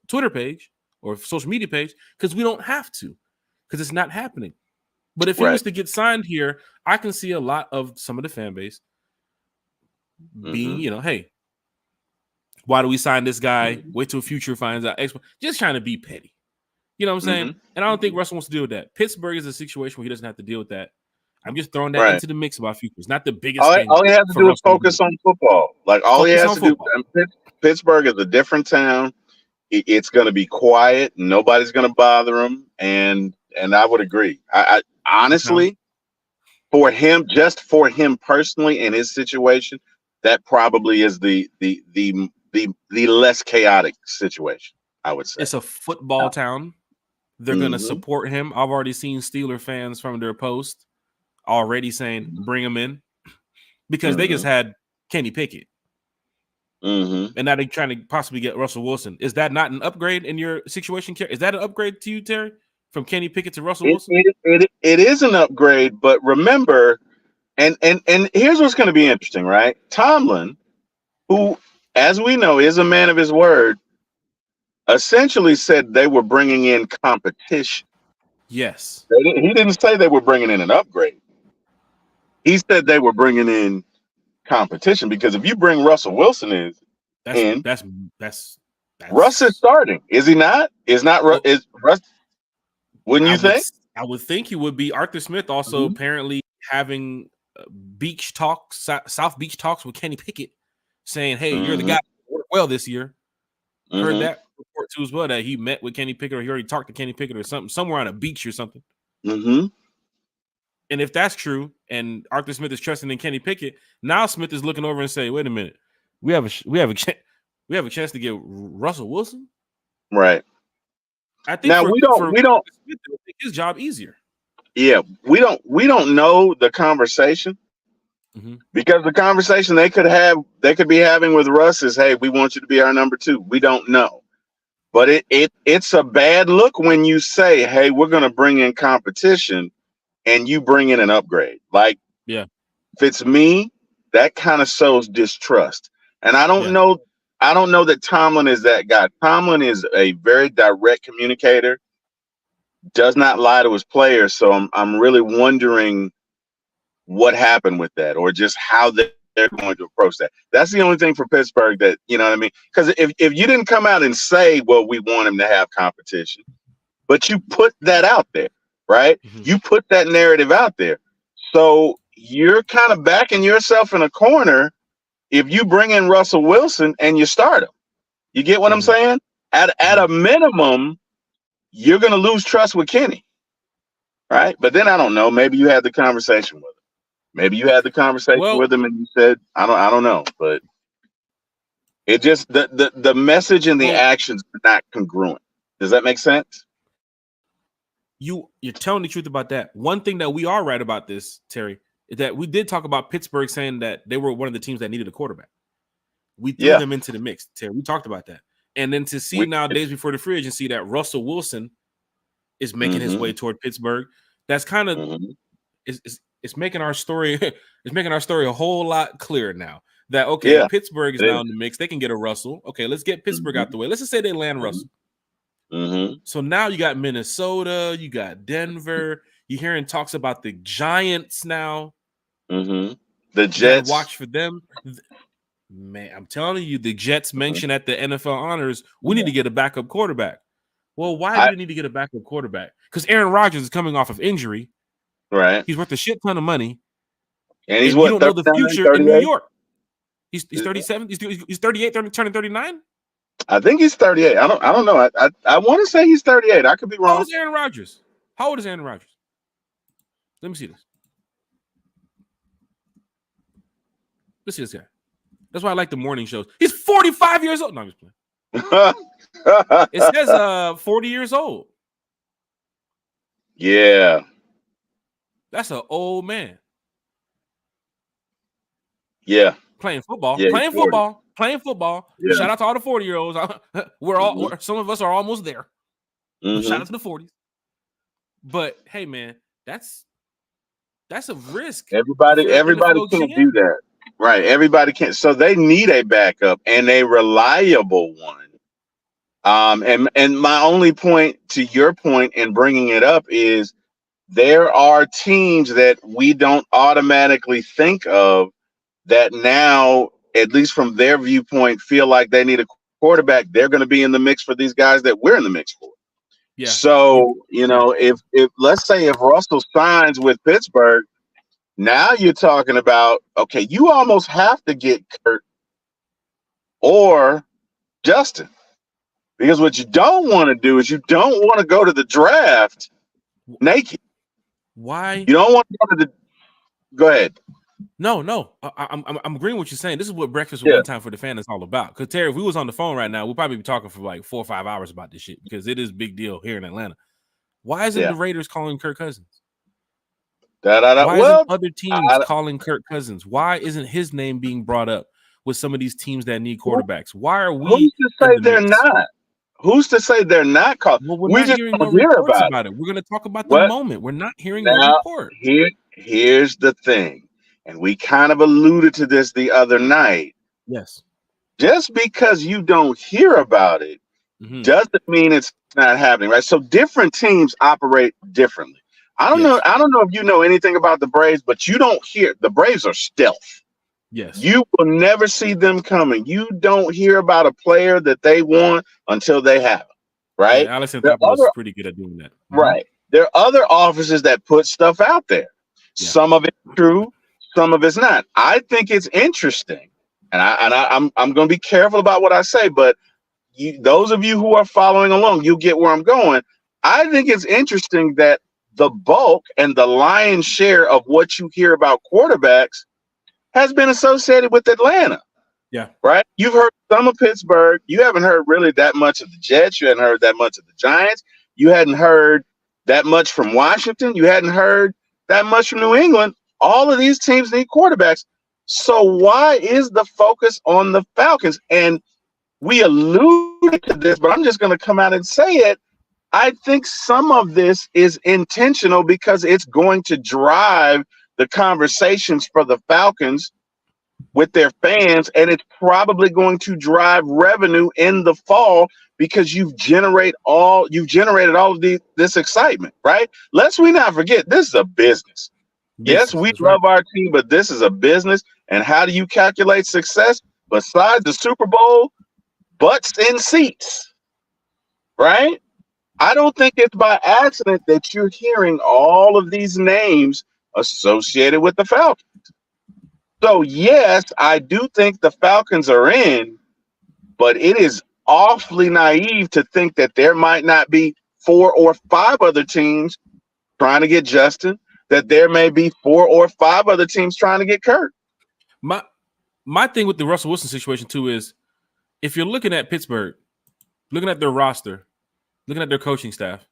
Twitter page or social media page because we don't have to because it's not happening. But if he was to get signed here, I can see a lot of some of the fan base being, hey, why do we sign this guy? Wait till future finds out. Just trying to be petty. You know what I'm saying? And I don't think Russell wants to deal with that. Pittsburgh is a situation where he doesn't have to deal with that. I'm just throwing that into the mix about futures. Not the biggest thing. All he has to do is focus on football. Like all he has to do. Pittsburgh is a different town. It's going to be quiet. Nobody's going to bother him. And I would agree. I honestly, for him personally in his situation, that probably is the less chaotic situation. I would say it's a football town. They're going to support him. I've already seen Steeler fans from their post already saying bring him in because they just had Kenny Pickett. And now they're trying to possibly get Russell Wilson. Is that not an upgrade in your situation? Is that an upgrade to you, Terry, from Kenny Pickett to Russell Wilson? It is an upgrade, but remember, and here's what's going to be interesting, right? Tomlin, who, as we know, is a man of his word, essentially said they were bringing in competition. Yes. He didn't say they were bringing in an upgrade. He said they were bringing in competition because if you bring Russell Wilson that's Russ is starting, is he not? Is Russ? Wouldn't you think? I would think he would be. Arthur Smith also apparently having beach talks, South Beach talks with Kenny Pickett, saying, "Hey, you're the guy who worked well this year." Heard that report too as well that he met with Kenny Pickett or he already talked to Kenny Pickett or something somewhere on a beach or something. And if that's true, and Arthur Smith is trusting in Kenny Pickett, now Smith is looking over and saying, "Wait a minute, we have a chance to get Russell Wilson." Right. I think now we don't make his job easier. Yeah, we don't know the conversation, Because the conversation they could be having with Russ is, hey, we want you to be our number 2. We don't know. But it's a bad look when you say, hey, we're going to bring in competition and you bring in an upgrade. Like, yeah, if it's me, that kind of sows distrust. And I don't yeah. know that Tomlin is that guy. Tomlin is a very direct communicator, does not lie to his players. So I'm really wondering what happened with that, or just how they're going to approach that. That's the only thing for Pittsburgh that, you know what I mean? Because if you didn't come out and say, well, we want him to have competition, but you put that out there, right? You put that narrative out there. So you're kind of backing yourself in a corner if you bring in Russell Wilson and you start him. You get what I'm saying? At a minimum, you're going to lose trust with Kenny, right? But then I don't know. Maybe you had the conversation with him. Maybe you had the conversation with him and you said, I don't know. But it just the message and the actions are not congruent. Does that make sense? You're telling the truth about that. One thing that we are right about this, Terry, is that we did talk about Pittsburgh saying that they were one of the teams that needed a quarterback. We threw them into the mix, Terry. We talked about that. And then to see now, days before the free agency, that Russell Wilson is making his way toward Pittsburgh. That's kind of it's making our story a whole lot clearer now. That Pittsburgh is now in the mix. They can get a Russell. Okay, let's get Pittsburgh out the way. Let's just say they land Russell. So now you got Minnesota, you got Denver. You're hearing talks about the Giants now. The Jets. Watch for them. Man, I'm telling you, the Jets mentioned at the NFL honors, we need to get a backup quarterback. Well, why do we need to get a backup quarterback? Because Aaron Rodgers is coming off of injury. Right. He's worth a shit ton of money. And he's you don't know the future 38? in New York. He's 37. He's 38, turning 39. I think he's 38. I don't know. I want to say he's 38. I could be wrong. How old is Aaron Rodgers? Let me see this. Let's see this guy. That's why I like the morning shows. He's 45 years old. No, I'm just playing. It says 40 years old. Yeah. That's an old man. Yeah. Playing football. Yeah, Playing football. Yeah. Shout out to all the 40-year-olds. Some of us are almost there. Shout out to the 40s. But hey, man, that's a risk. Everybody can't do that. Right. Everybody can't. So they need a backup and a reliable one. And my only point to your point in bringing it up is there are teams that we don't automatically think of that now, at least from their viewpoint, feel like they need a quarterback. They're going to be in the mix for these guys that we're in the mix for. Yeah. So, if let's say if Russell signs with Pittsburgh, now you're talking about, okay, you almost have to get Kurt or Justin. Because what you don't want to do is you don't want to go to the draft naked. Why? You don't want to go to the – go ahead. No. I'm agreeing with what you're saying. This is what Breakfast with One Time for the Fan is all about. Because, Terry, if we was on the phone right now, we'd probably be talking for like 4 or 5 hours about this shit because it is a big deal here in Atlanta. Why isn't the Raiders calling Kirk Cousins? Why isn't other teams calling Kirk Cousins? Why isn't his name being brought up with some of these teams that need quarterbacks? Why are we? Who's to say they're not? Who's to say they're not calling? Well, we're not hearing no reports about it. We're going to talk about the moment. We're not hearing no report. Here's the thing, and we kind of alluded to this the other night. Yes. Just because you don't hear about it doesn't mean it's not happening, right? So different teams operate differently. I don't know if you know anything about the Braves, but you don't hear the Braves are stealth. Yes. You will never see them coming. You don't hear about a player that they want until they have it, right? Yeah, Alex Anthopoulos is pretty good at doing that. Right. There are other offices that put stuff out there. Yeah. Some of it's true, some of it's not. I think it's interesting, and I'm going to be careful about what I say, but those of you who are following along, you'll get where I'm going. I think it's interesting that the bulk and the lion's share of what you hear about quarterbacks has been associated with Atlanta. Yeah. Right? You've heard some of Pittsburgh. You haven't heard really that much of the Jets. You hadn't heard that much of the Giants. You hadn't heard that much from Washington. You hadn't heard that much from New England. All of these teams need quarterbacks. So why is the focus on the Falcons? And we alluded to this, but I'm just going to come out and say it. I think some of this is intentional because it's going to drive the conversations for the Falcons with their fans, and it's probably going to drive revenue in the fall because you've generated all of this excitement, right? Lest we not forget, this is a business. Yes, we love our team, but this is a business. And how do you calculate success besides the Super Bowl? Butts in seats, right? I don't think it's by accident that you're hearing all of these names associated with the Falcons. So, yes, I do think the Falcons are in, but it is awfully naive to think that there might not be 4 or 5 other teams trying to get Justin, that there may be 4 or 5 other teams trying to get Kurt. My thing with the Russell Wilson situation, too, is if you're looking at Pittsburgh, looking at their roster, looking at their coaching staff,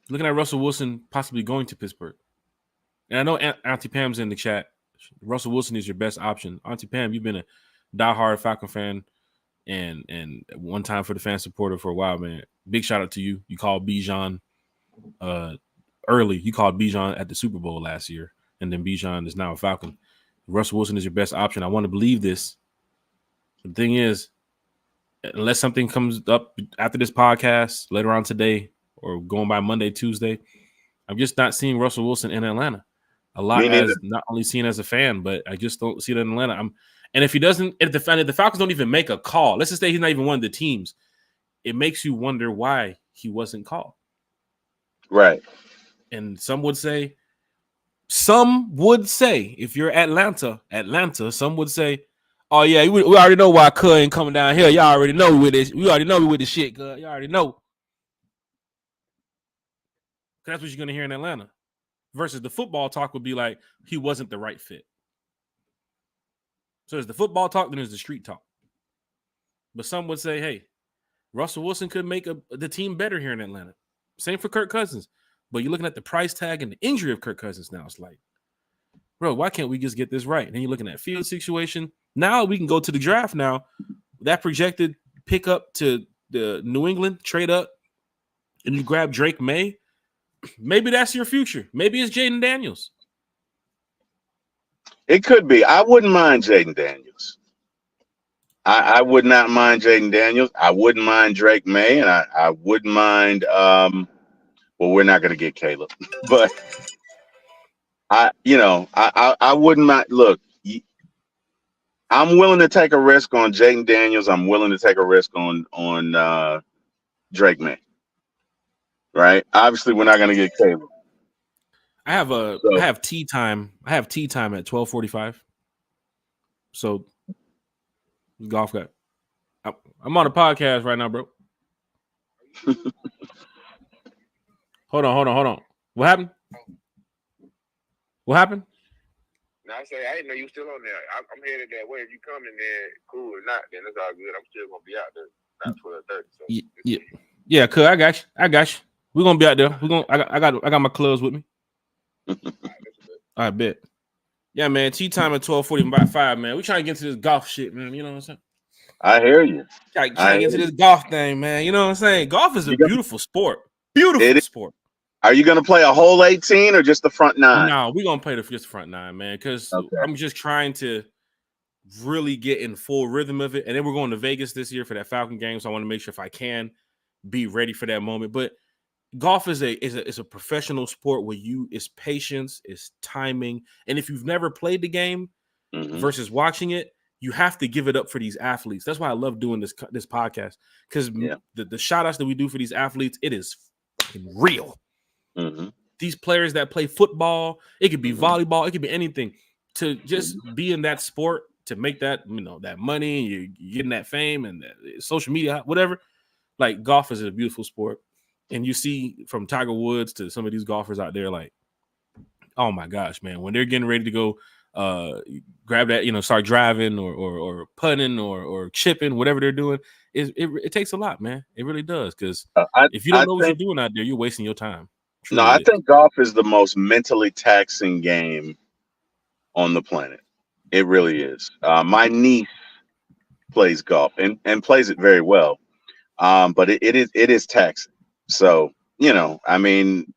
looking at Russell Wilson possibly going to Pittsburgh. And I know Auntie Pam's in the chat. Russell Wilson is your best option. Auntie Pam, you've been a diehard Falcon fan and one time for the fan supporter for a while, man. Big shout out to you. You called Bijan early. You called Bijan at the Super Bowl last year, and then Bijan is now a Falcon. Russell Wilson is your best option. I want to believe this. The thing is, unless something comes up after this podcast later on today or going by Monday, Tuesday, I'm just not seeing Russell Wilson in Atlanta. A lot as not only seen as a fan, but I just don't see it in Atlanta. And if he doesn't, if the Falcons don't even make a call, let's just say he's not even one of the teams, it makes you wonder why he wasn't called. Right. And some would say, if you're Atlanta, some would say, oh yeah, we already know why Cud ain't coming down here. Y'all already know with this. We already know with the shit, Cud. Y'all already know. That's what you're gonna hear in Atlanta. Versus the football talk would be like he wasn't the right fit. So there's the football talk, then there's the street talk. But some would say, hey, Russell Wilson could make the team better here in Atlanta. Same for Kirk Cousins. But you're looking at the price tag and the injury of Kirk Cousins now. It's like, bro, why can't we just get this right? And then you're looking at field situation. Now we can go to the draft now. That projected pickup to the New England, trade up, and you grab Drake May. Maybe that's your future. Maybe it's Jaden Daniels. It could be. I wouldn't mind Jaden Daniels. I would not mind Jaden Daniels. I wouldn't mind Drake May, and I wouldn't mind. Well, we're not going to get Caleb, but I wouldn't mind. Look, I'm willing to take a risk on Jaden Daniels. I'm willing to take a risk on Drake May. Right. Obviously, we're not going to get Caleb. I have tea time. I have tea time at 12:45. So golf got. I'm on a podcast right now, bro. Hold on. What happened? No, I say I didn't know you still on there. I'm headed that way. If you come in there, cool. If not, then it's all good. I'm still gonna be out there. Not 12:30. So yeah. Cool. I got you. We're gonna be out there. I got my clubs with me. I bet. Yeah, man. Tea time at 12:45, man. We trying to get into this golf shit, man. You know what I'm saying? I hear you. Trying to get into this golf thing, man. You know what I'm saying? Golf is a beautiful sport. Beautiful sport. Are you gonna play a whole 18 or just the front 9? No, we're gonna play just the front 9, man. Because I'm just trying to really get in full rhythm of it. And then we're going to Vegas this year for that Falcon game. So I want to make sure if I can be ready for that moment. But golf is a professional sport where it's patience, it's timing, and if you've never played the game versus watching it, you have to give it up for these athletes. That's why I love doing this podcast because the shout outs that we do for these athletes, it is fucking real. These players that play football, it could be volleyball, it could be anything. To just be in that sport, to make that that money, you're getting that fame and that social media, whatever. Like golf is a beautiful sport. And you see from Tiger Woods to some of these golfers out there, like, oh my gosh, man, when they're getting ready to go grab that, start driving or putting or chipping, whatever they're doing, it takes a lot, man. It really does. Because if you don't know what you're doing out there, you're wasting your time. No, Truly I is. think golf is the most mentally taxing game on the planet. It really is. My niece plays golf and plays it very well. But it is taxing. So, I mean,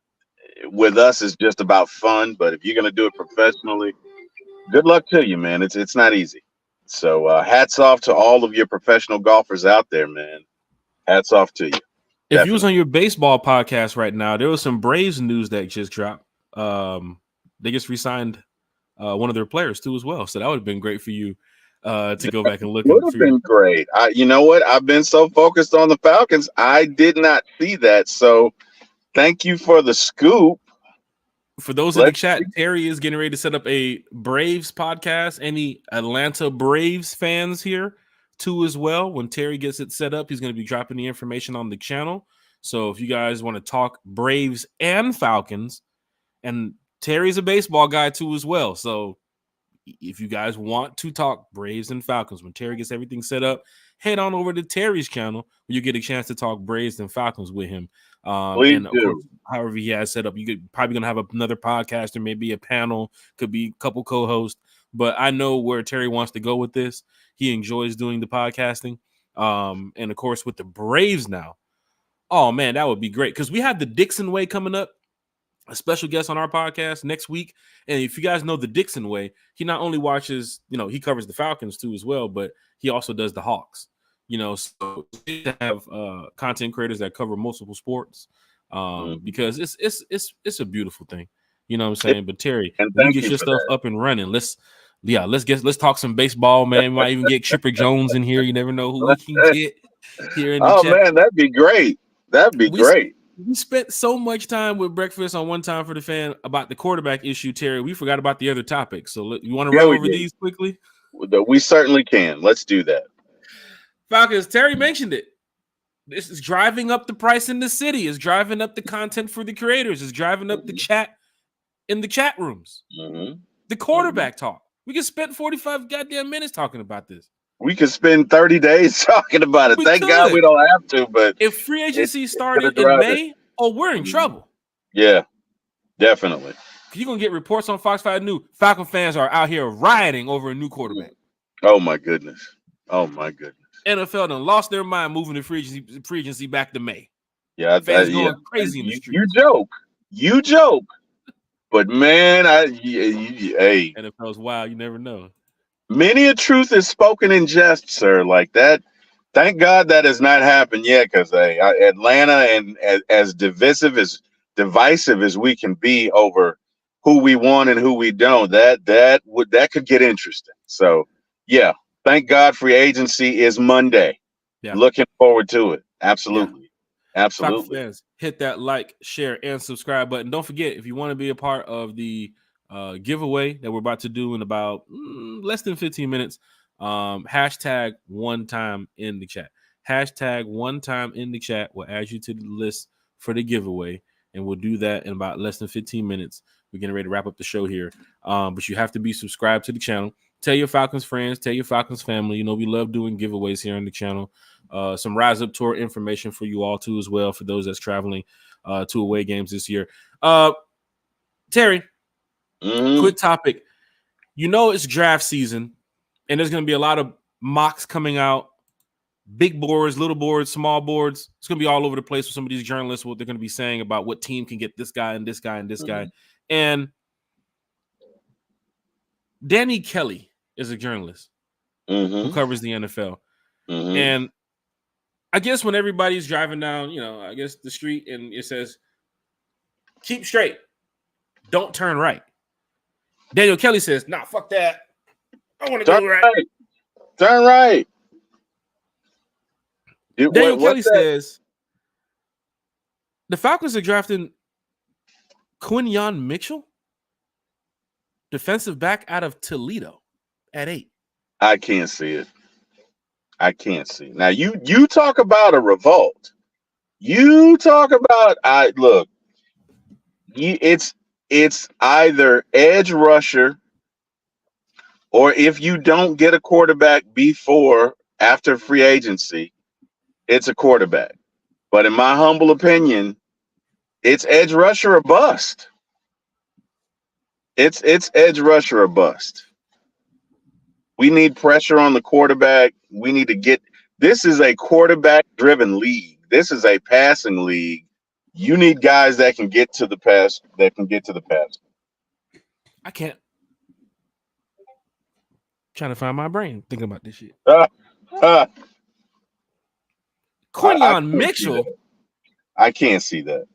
with us it's just about fun, but if you're gonna do it professionally, good luck to you, man. It's not easy. So hats off to all of your professional golfers out there, man. Hats off to you. If you was Definitely. on your baseball podcast right now, there was some Braves news that just dropped. They just re-signed one of their players too as well. So that would have been great for you to go back and look Would and have figure. been great. You know what? I've been so focused on the Falcons, I did not see that. So thank you for the scoop. For those in the Let's chat, Terry is getting ready to set up a Braves podcast. Any Atlanta Braves fans here too as well? When Terry gets it set up, he's going to be dropping the information on the channel. So if you guys want to talk Braves and Falcons, and Terry's a baseball guy too as well. So if you guys want to talk Braves and Falcons, when Terry gets everything set up, head on over to Terry's channel where you get a chance to talk Braves and Falcons with him. please And of do. course, however he has set up, you could probably gonna have another podcast or maybe a panel, could be a couple co-hosts. But I know where Terry wants to go with this. He enjoys doing the podcasting. And of course, with the Braves now, oh man, that would be great because we have the Dixon Way coming up. A special guest on our podcast next week. And if you guys know the Dixon Way, he not only watches, he covers the Falcons too as well, but he also does the Hawks. So to have content creators that cover multiple sports, because it's a beautiful thing. You know what I'm saying? But Terry, And when you thank get you your for stuff that. up and running, let's talk some baseball, man. We might even get Chipper Jones in here. You never know who we can get here in the Oh chat. man, that'd be great. That'd be We great. we spent so much time with breakfast on One Time for the Fan about the quarterback issue, Terry. We forgot about the other topics. So you want to Yeah, run we over did. these quickly? We certainly can. Let's do that. Falcons, Terry mentioned it. This is driving up the price in the city. It's driving up the content for the creators. It's driving up the chat in the chat rooms. Mm-hmm. The quarterback talk. We can spend 45 goddamn minutes talking about this. We could spend 30 days talking about it. We Thank God we could. don't have to, but If free agency gonna started in drive it. May, we're in trouble. Yeah, definitely. You're going to get reports on Fox 5 News. Falcon fans are out here rioting over a new quarterback. Oh my goodness. Oh my goodness. NFL done lost their mind moving the free agency back to May. Yeah, Fans going crazy in the streets. You joke, but man, hey, NFL's wild. You never know. many a truth is spoken in jest, sir. Like that. Thank God that has not happened yet, because Atlanta and as divisive as we can be over who we want and who we don't, that could get interesting. So yeah, thank God free agency is Monday. Yeah. Looking forward to it. Absolutely. Yeah. Absolutely. Falcon fans, hit that like, share, and subscribe button. Don't forget, if you want to be a part of the giveaway that we're about to do in about less than 15 minutes, hashtag one time in the chat. Hashtag one time in the chat will add you to the list for the giveaway, and we'll do that in about less than 15 minutes. We're getting ready to wrap up the show here, but you have to be subscribed to the channel. Tell your Falcons friends, tell your Falcons family. We love doing giveaways here on the channel. Some RiseUp tour information for you all too as well, for those that's traveling to away games this year. Terry, quick topic. It's draft season, and there's going to be a lot of mocks coming out. Big boards, little boards, small boards. It's going to be all over the place with some of these journalists, what they're going to be saying about what team can get this guy and this guy and this guy. And Danny Kelly is a journalist who covers the NFL. And I guess when everybody's driving down, the street, and it says, keep straight, don't turn right. Daniel Kelly says, nah, fuck that. I want to go right. Turn right. Daniel Kelly says, the Falcons are drafting Quinyon Mitchell, defensive back out of Toledo, at 8. I can't see it. I can't see. Now you talk about a revolt. You talk about look. It's either edge rusher, or if you don't get a quarterback after free agency, it's a quarterback. But in my humble opinion, It's edge rusher or bust. It's edge rusher or bust. We need pressure on the quarterback. We need to get. This is a quarterback-driven league. This is a passing league. You need guys that can get to the pass. I can't. Trying to find my brain thinking about this shit. Quinyon Mitchell. I can't see that.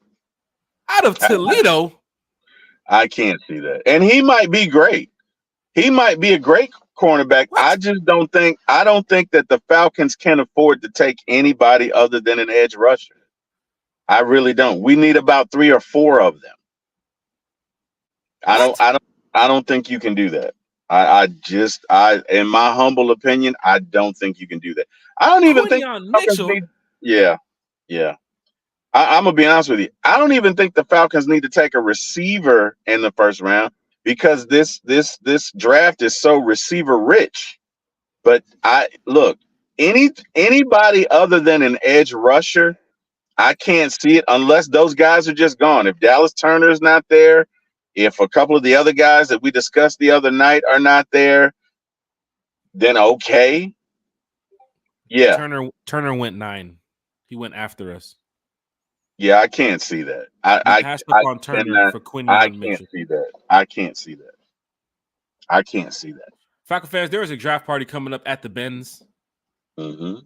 Out of Toledo. I can't see that. And he might be great. He might be a great cornerback. What? I don't think that the Falcons can afford to take anybody other than an edge rusher. I really don't. We need about 3 or 4 of them. What? I don't think you can do that. In my humble opinion, I don't think you can do that. I don't even think Mitchell. Yeah. I'm gonna be honest with you. I don't even think the Falcons need to take a receiver in the first round because this draft is so receiver rich. But anybody other than an edge rusher, I can't see it unless those guys are just gone. If Dallas Turner is not there, if a couple of the other guys that we discussed the other night are not there, then okay. Yeah. Turner went 9. He went after us. Yeah, I can't see that. I passed up on Turner for Quinyon Mitchell. I can't see that. Falcon fans, there is a draft party coming up at the Benz. Mm-hmm.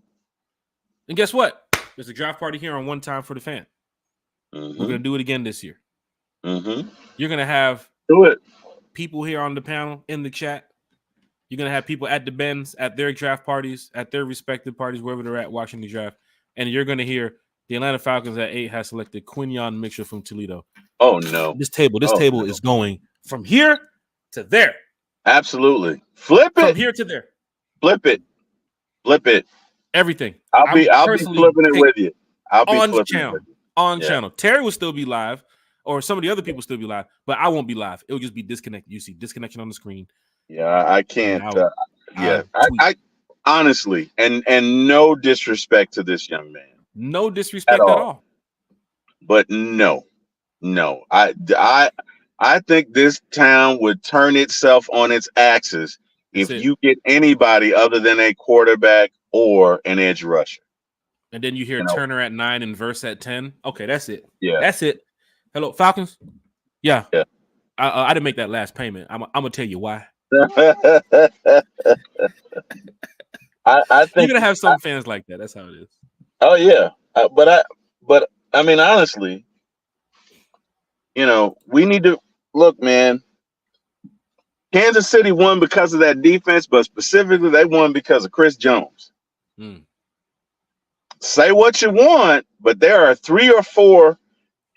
And guess what? There's a draft party here on One Time for the Fan. Mm-hmm. We're going to do it again this year. Mm-hmm. You're going to have people here on the panel, in the chat. You're going to have people at the Benz, at their draft parties, at their respective parties, wherever they're at watching the draft. And you're going to hear the Atlanta Falcons at 8 has selected Quinyon Mitchell from Toledo. Oh, no. This table is going from here to there. Absolutely. Flip it. From here to there. Flip it. Everything. I'll be flipping it with you. I'll be on channel. Terry will still be live, or some of the other people will still be live, but I won't be live. It will just be disconnected. You see disconnection on the screen. Yeah, I can't. I honestly, and no disrespect to this young man. No disrespect at all. But no. I think this town would turn itself on its axis if you get anybody other than a quarterback or an edge rusher. And then you hear Turner at 9 and Verse at 10. Okay, that's it. Yeah, that's it. Hello, Falcons. Yeah. I didn't make that last payment. I'm gonna tell you why. I think you're gonna have some fans like that. That's how it is. Oh yeah, but I mean honestly, we need to look, man. Kansas City won because of that defense, but specifically they won because of Chris Jones. Say what you want, but there are 3 or 4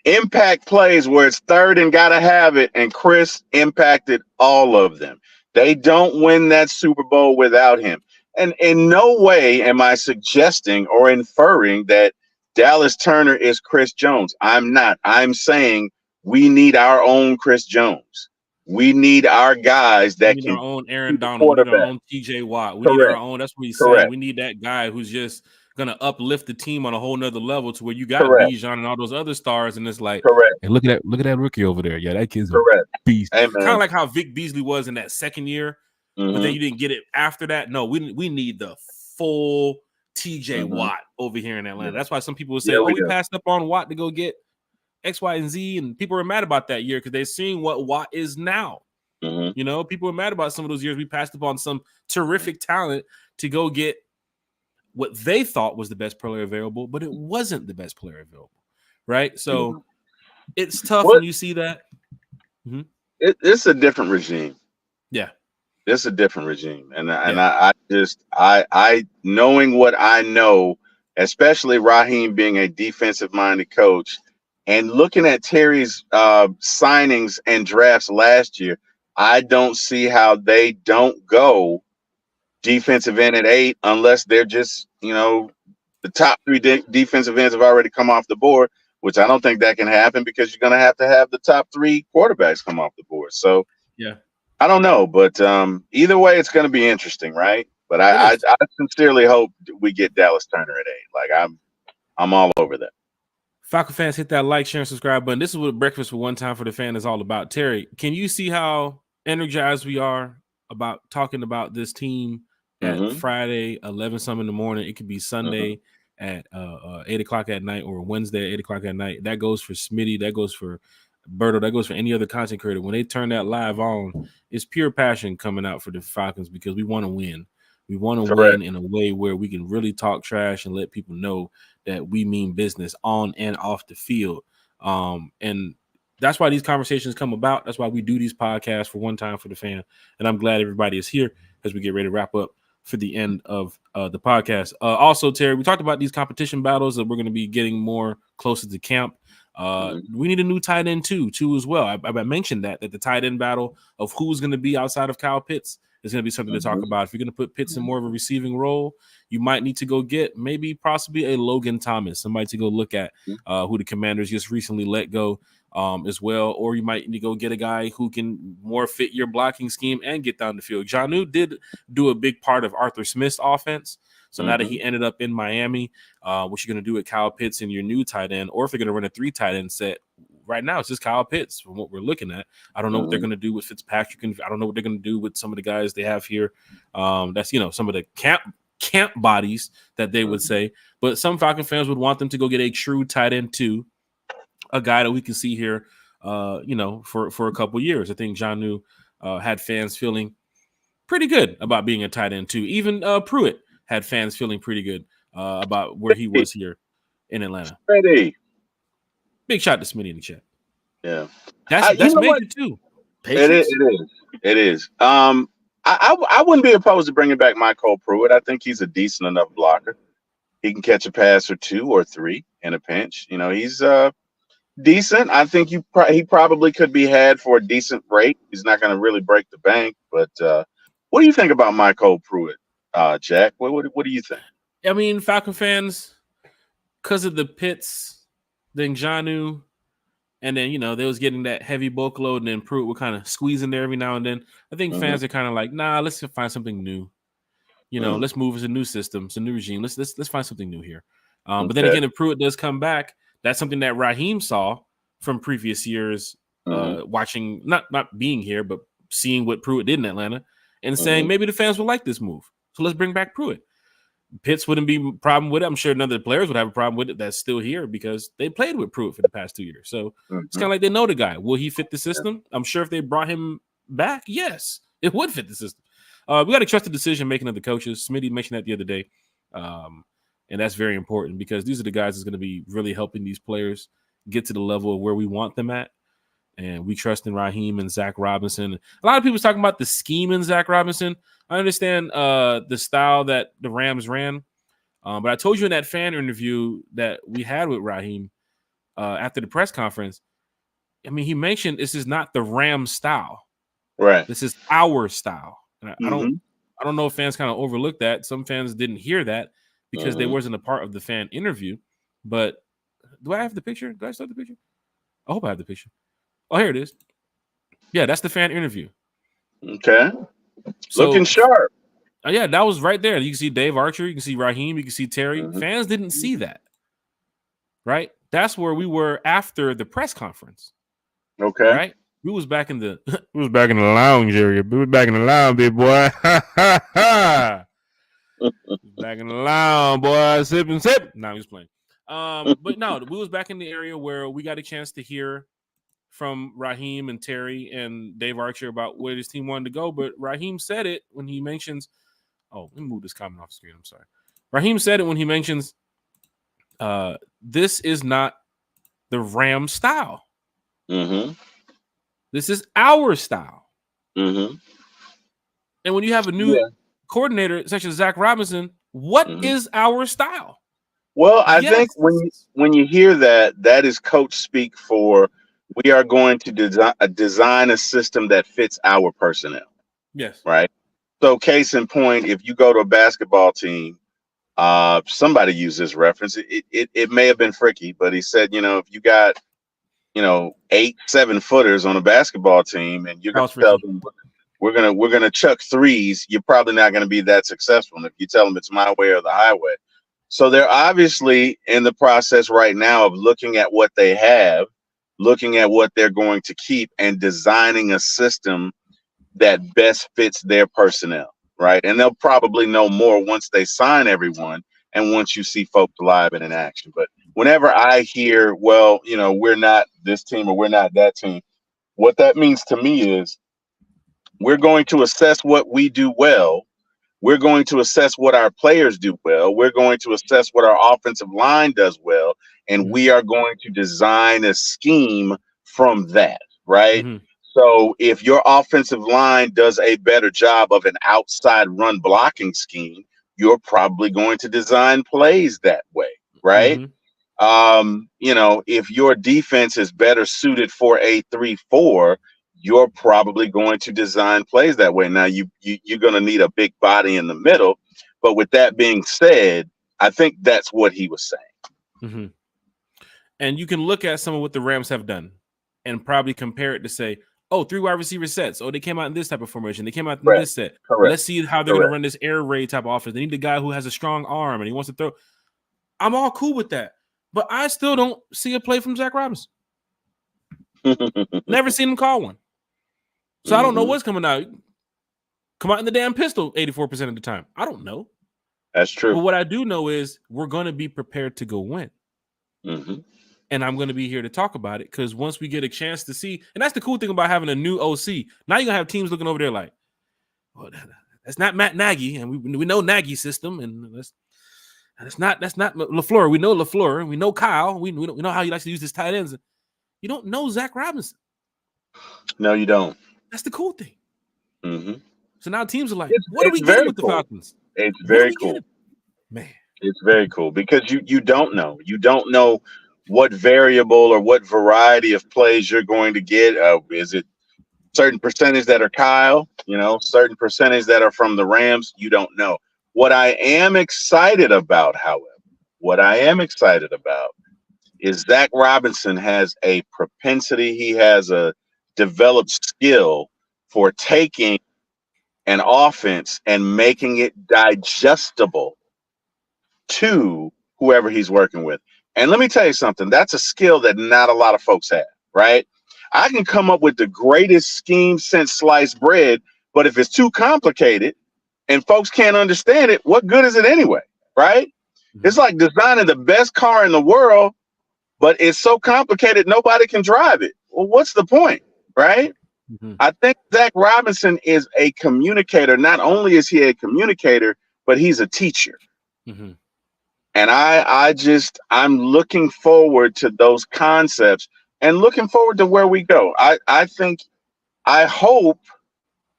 impact plays where it's third and gotta have it, and Chris impacted all of them. They don't win that Super Bowl without him. And in no way am I suggesting or inferring that Dallas Turner is Chris Jones. I'm not. I'm saying we need our own Chris Jones. We need our guys that we need can. Our own Aaron Donald. We need our own TJ Watt. We need our own. That's what he's saying. We need that guy who's just gonna uplift the team on a whole nother level to where you got Bijan and all those other stars, and it's like, hey, look at that rookie over there. Yeah, that kid's a beast. Kind of like how Vic Beasley was in that second year, but then you didn't get it after that. No, we need the full TJ Watt over here in Atlanta. That's why some people would say, we passed up on Watt to go get X, Y, and Z, and people are mad about that year because they're seeing what Watt is now. People are mad about some of those years we passed up on some terrific talent to go get what they thought was the best player available, but it wasn't the best player available, right? So it's tough when you see that. It's a different regime. Yeah. It's a different regime. And I knowing what I know, especially Raheem being a defensive-minded coach, and looking at Terry's signings and drafts last year, I don't see how they don't go defensive end at 8 unless they're just, the top 3 defensive ends have already come off the board, which I don't think that can happen because you're going to have the top 3 quarterbacks come off the board. So, yeah, I don't know, but either way, it's going to be interesting, right? But I sincerely hope we get Dallas Turner at 8. Like I'm all over that. Falcon fans, hit that like, share, and subscribe button. This is what Breakfast for One Time for the Fan is all about. Terry, can you see how energized we are about talking about this team at Friday, 11 something in the morning? It could be Sunday at 8 o'clock at night or Wednesday at 8 o'clock at night. That goes for Smitty. That goes for Berto. That goes for any other content creator. When they turn that live on, it's pure passion coming out for the Falcons because we want to win. We want to win in a way where we can really talk trash and let people know that we mean business on and off the field. And that's why these conversations come about. That's why we do these podcasts for One Time for the Fan. And I'm glad everybody is here as we get ready to wrap up for the end of the podcast. Also, Terry, we talked about these competition battles that we're going to be getting more closer to camp. We need a new tight end too as well. I mentioned that the tight end battle of who's going to be outside of Kyle Pitts is going to be something to talk about. If you're going to put Pitts in more of a receiving role, you might need to go get possibly a Logan Thomas, somebody to go look at who the Commanders just recently let go as well. Or you might need to go get a guy who can more fit your blocking scheme and get down the field. Jonnu did do a big part of Arthur Smith's offense. So now that he ended up in Miami, what you're going to do with Kyle Pitts and your new tight end, or if you're going to run a 3 tight end set, right now it's just Kyle Pitts from what we're looking at. I don't know what they're going to do with Fitzpatrick, and I don't know what they're going to do with some of the guys they have here. That's some of the camp bodies that they would say. But some Falcon fans would want them to go get a true tight end too, a guy that we can see here, for a couple years. I think Jonnu had fans feeling pretty good about being a tight end too. Even Pruitt had fans feeling pretty good about where he was here in Atlanta. Big shout to Smitty in the chat. Yeah, that's major too. Patience. It is. I wouldn't be opposed to bringing back Michael Pruitt. I think he's a decent enough blocker. He can catch a pass or 2 or 3 in a pinch. He's decent. I think he probably could be had for a decent rate. He's not going to really break the bank. But what do you think about Michael Pruitt, Jack? What do you think? I mean, Falcon fans, because of the Pitts, then Jonnu, and then they was getting that heavy bulk load, and then Pruitt would kind of squeeze in there every now and then. I think fans are kind of like, nah, let's find something new. Let's move. It's a new system, it's a new regime. Let's find something new here. But then again, if Pruitt does come back, that's something that Raheem saw from previous years, watching, not being here, but seeing what Pruitt did in Atlanta, and saying maybe the fans will like this move. So let's bring back Pruitt. Pitts wouldn't be a problem with it. I'm sure none of the players would have a problem with it that's still here because they played with Pruitt for the past 2 years. So it's kind of like they know the guy. Will he fit the system? I'm sure if they brought him back, yes, it would fit the system. We got to trust the decision-making of the coaches. Smitty mentioned that the other day. And that's very important because these are the guys that's going to be really helping these players get to the level of where we want them at. And we trust in Raheem and Zach Robinson. A lot of people talking about the scheme in Zach Robinson. I understand the style that the Rams ran. But I told you in that fan interview that we had with Raheem after the press conference, I mean, he mentioned this is not the Rams style. Right. This is our style. And I don't know if fans kind of overlooked that. Some fans didn't hear that because they wasn't a part of the fan interview. But do I have the picture? Do I start the picture? I hope I have the picture. Oh, here it is. Yeah, that's the fan interview. Okay. So, looking sharp. Yeah, that was right there. You can see Dave Archer. You can see Raheem. You can see Terry. Fans didn't see that. Right? That's where we were after the press conference. Okay. Right? We was back in the lounge area. We was back in the lounge, big boy. Back in the lounge, boy. Sip and sip. No, he was playing. But no, we was back in the area where we got a chance to hear from Raheem and Terry and Dave Archer about where this team wanted to go. But Raheem said it when he mentions, let me move this comment off screen. I'm sorry. Raheem said it when he mentions, this is not the Ram style. This is our style. And when you have a new coordinator such as Zach Robinson, what is our style? Well, I think when you hear that, that is coach speak for we are going to design a system that fits our personnel. Yes. Right. So case in point, if you go to a basketball team, somebody used this reference. It may have been Fricky, but he said, if you got, 8 7-footers on a basketball team and you're going to tell them we're gonna chuck threes, you're probably not going to be that successful. And if you tell them it's my way or the highway, So they're obviously in the process right now of looking at what they have, looking at what they're going to keep, and designing a system that best fits their personnel, right? And they'll probably know more once they sign everyone and once you see folks live and in action. But whenever I hear, well, we're not this team or we're not that team, what that means to me is we're going to assess what we do well. We're going to assess what our players do well. We're going to assess what our offensive line does well. And we are going to design a scheme from that, right? Mm-hmm. So if your offensive line does a better job of an outside run blocking scheme, you're probably going to design plays that way, right? Mm-hmm. If your defense is better suited for a 3-4, you're probably going to design plays that way. Now you're going to need a big body in the middle, but with that being said, I think that's what he was saying. Mm-hmm. And you can look at some of what the Rams have done and probably compare it to say, oh, 3 wide receiver sets. Oh, they came out in this type of formation. They came out in Correct. this set. Correct. Let's see how they're going to run this air raid type of offense. They need a guy who has a strong arm and he wants to throw. I'm all cool with that. But I still don't see a play from Zach Robinson. Never seen him call one. So I don't know what's coming out. Come out in the damn pistol 84% of the time. I don't know. That's true. But what I do know is we're going to be prepared to go win. Mm-hmm. And I'm going to be here to talk about it because once we get a chance to see, and that's the cool thing about having a new OC. Now you're going to have teams looking over there like, well, that's not Matt Nagy, and we know Nagy's system, and that's not LaFleur. We know LaFleur. We know Kyle. We know how he likes to use his tight ends. You don't know Zach Robinson. No, you don't. That's the cool thing. Mm-hmm. So now teams are like, what are we getting with the Falcons? It's very cool. Man. It's very cool because you don't know. You don't know what variable or what variety of plays you're going to get. Is it certain percentage that are Kyle, certain percentage that are from the Rams? You don't know. What I am excited about, however, is Zach Robinson has a propensity. He has a developed skill for taking an offense and making it digestible to whoever he's working with. And let me tell you something, that's a skill that not a lot of folks have, right? I can come up with the greatest scheme since sliced bread, but if it's too complicated and folks can't understand it, what good is it anyway, right? Mm-hmm. It's like designing the best car in the world, but it's so complicated nobody can drive it. Well, what's the point, right? Mm-hmm. I think Zach Robinson is a communicator. Not only is he a communicator, but he's a teacher. Mm-hmm. And I'm looking forward to those concepts and looking forward to where we go. I hope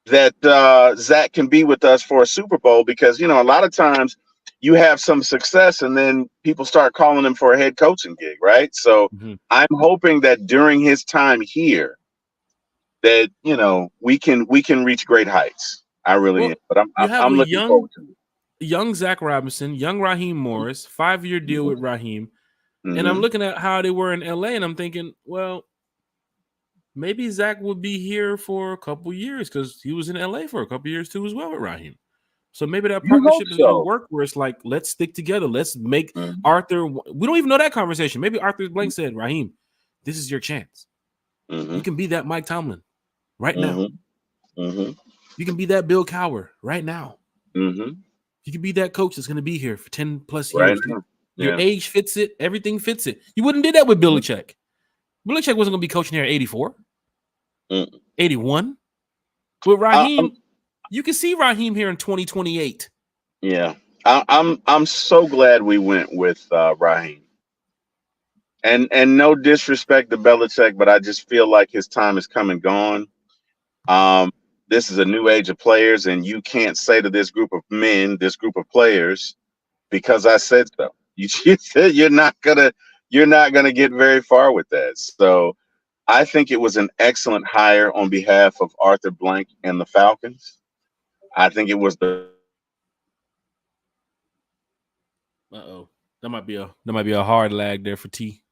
that Zach can be with us for a Super Bowl because, a lot of times you have some success and then people start calling him for a head coaching gig, right? So I'm hoping that during his time here that, we can reach great heights. I really am. But I'm looking forward to it. Young Zach Robinson, young Raheem Morris, 5-year deal with Raheem. And I'm looking at how they were in LA and I'm thinking, well, maybe Zach will be here for a couple years because he was in LA for a couple years too as well with Raheem. So maybe that partnership is going to work where it's like, let's stick together. Let's make Arthur. We don't even know that conversation. Maybe Arthur Blank said, Raheem, this is your chance. You can be that Mike Tomlin right now. You can be that Bill Cowher right now. You can be that coach that's going to be here for 10 plus years. Right. Your age fits it. Everything fits it. You wouldn't do that with Belichick. Belichick wasn't going to be coaching here at 84, 81. With Raheem, you can see Raheem here in 2028. Yeah, I'm so glad we went with Raheem. And no disrespect to Belichick, but I just feel like his time is come and gone. This is a new age of players, and you can't say to this group of men, this group of players, because I said so. You said you're not gonna get very far with that. So I think it was an excellent hire on behalf of Arthur Blank and the Falcons. I think it was the. That might be a hard lag there for T.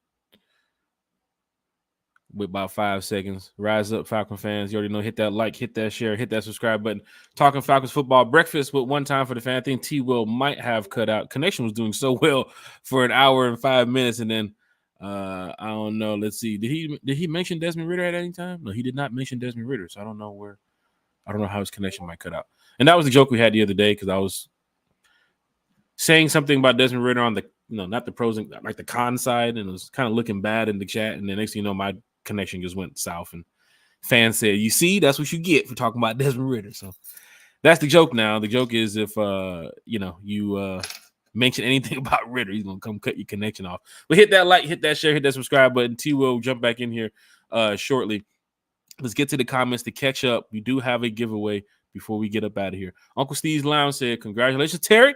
with about 5 seconds. Rise up, Falcon fans. You already know, hit that like, hit that share, hit that subscribe button. Talking Falcons football breakfast with One Time for the Fan. I think T-Will might have cut out. Connection was doing so well for an hour and 5 minutes, and then I don't know. Let's see. Did he mention Desmond Ridder at any time? No, he did not mention Desmond Ridder. So I don't know how his connection might cut out. And that was the joke we had the other day because I was saying something about Desmond Ridder on the, not the pros and like the con side, and it was kind of looking bad in the chat. And then next thing you know, my connection just went south, and fans said, "You see, that's what you get for talking about Desmond Ridder." So that's the joke now. The joke is if you mention anything about Ridder, he's gonna come cut your connection off. But hit that like, hit that share, hit that subscribe button. T will jump back in here shortly. Let's get to the comments to catch up. We do have a giveaway before we get up out of here. Uncle Steve's Lounge said, "Congratulations, Terry.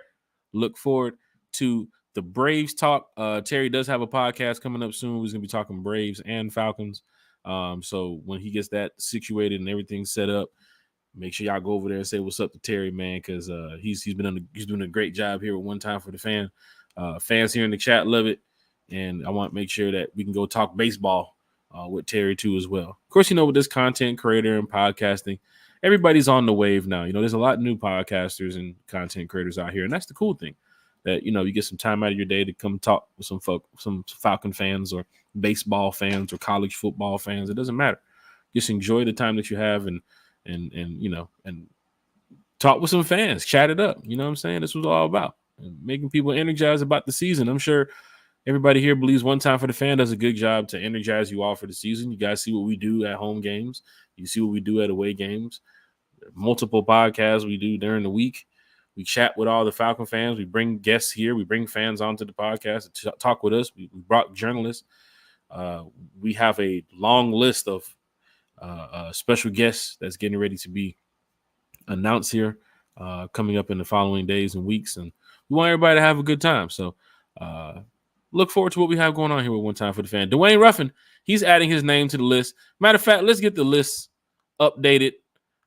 Look forward to the Braves talk." Terry does have a podcast coming up soon. He's going to be talking Braves and Falcons. So when he gets that situated and everything set up, make sure y'all go over there and say what's up to Terry, man, because he's doing a great job here with One Time for the Fan. Fans here in the chat love it, and I want to make sure that we can go talk baseball with Terry too as well. Of course, with this content creator and podcasting, everybody's on the wave now. There's a lot of new podcasters and content creators out here, and that's the cool thing, that you get some time out of your day to come talk with some Falcon fans or baseball fans or college football fans. It doesn't matter. Just enjoy the time that you have and talk with some fans, chat it up. You know what I'm saying? This was all about making people energized about the season. I'm sure everybody here believes One Time for the Fan does a good job to energize you all for the season. You guys see what we do at home games. You see what we do at away games. Multiple podcasts we do during the week. We chat with all the Falcon fans. We bring guests here. We bring fans onto the podcast to talk with us. We brought journalists. We have a long list of special guests that's getting ready to be announced here coming up in the following days and weeks. And we want everybody to have a good time. So look forward to what we have going on here with One Time for the Fan. Dwayne Ruffin, he's adding his name to the list. Matter of fact, let's get the list updated.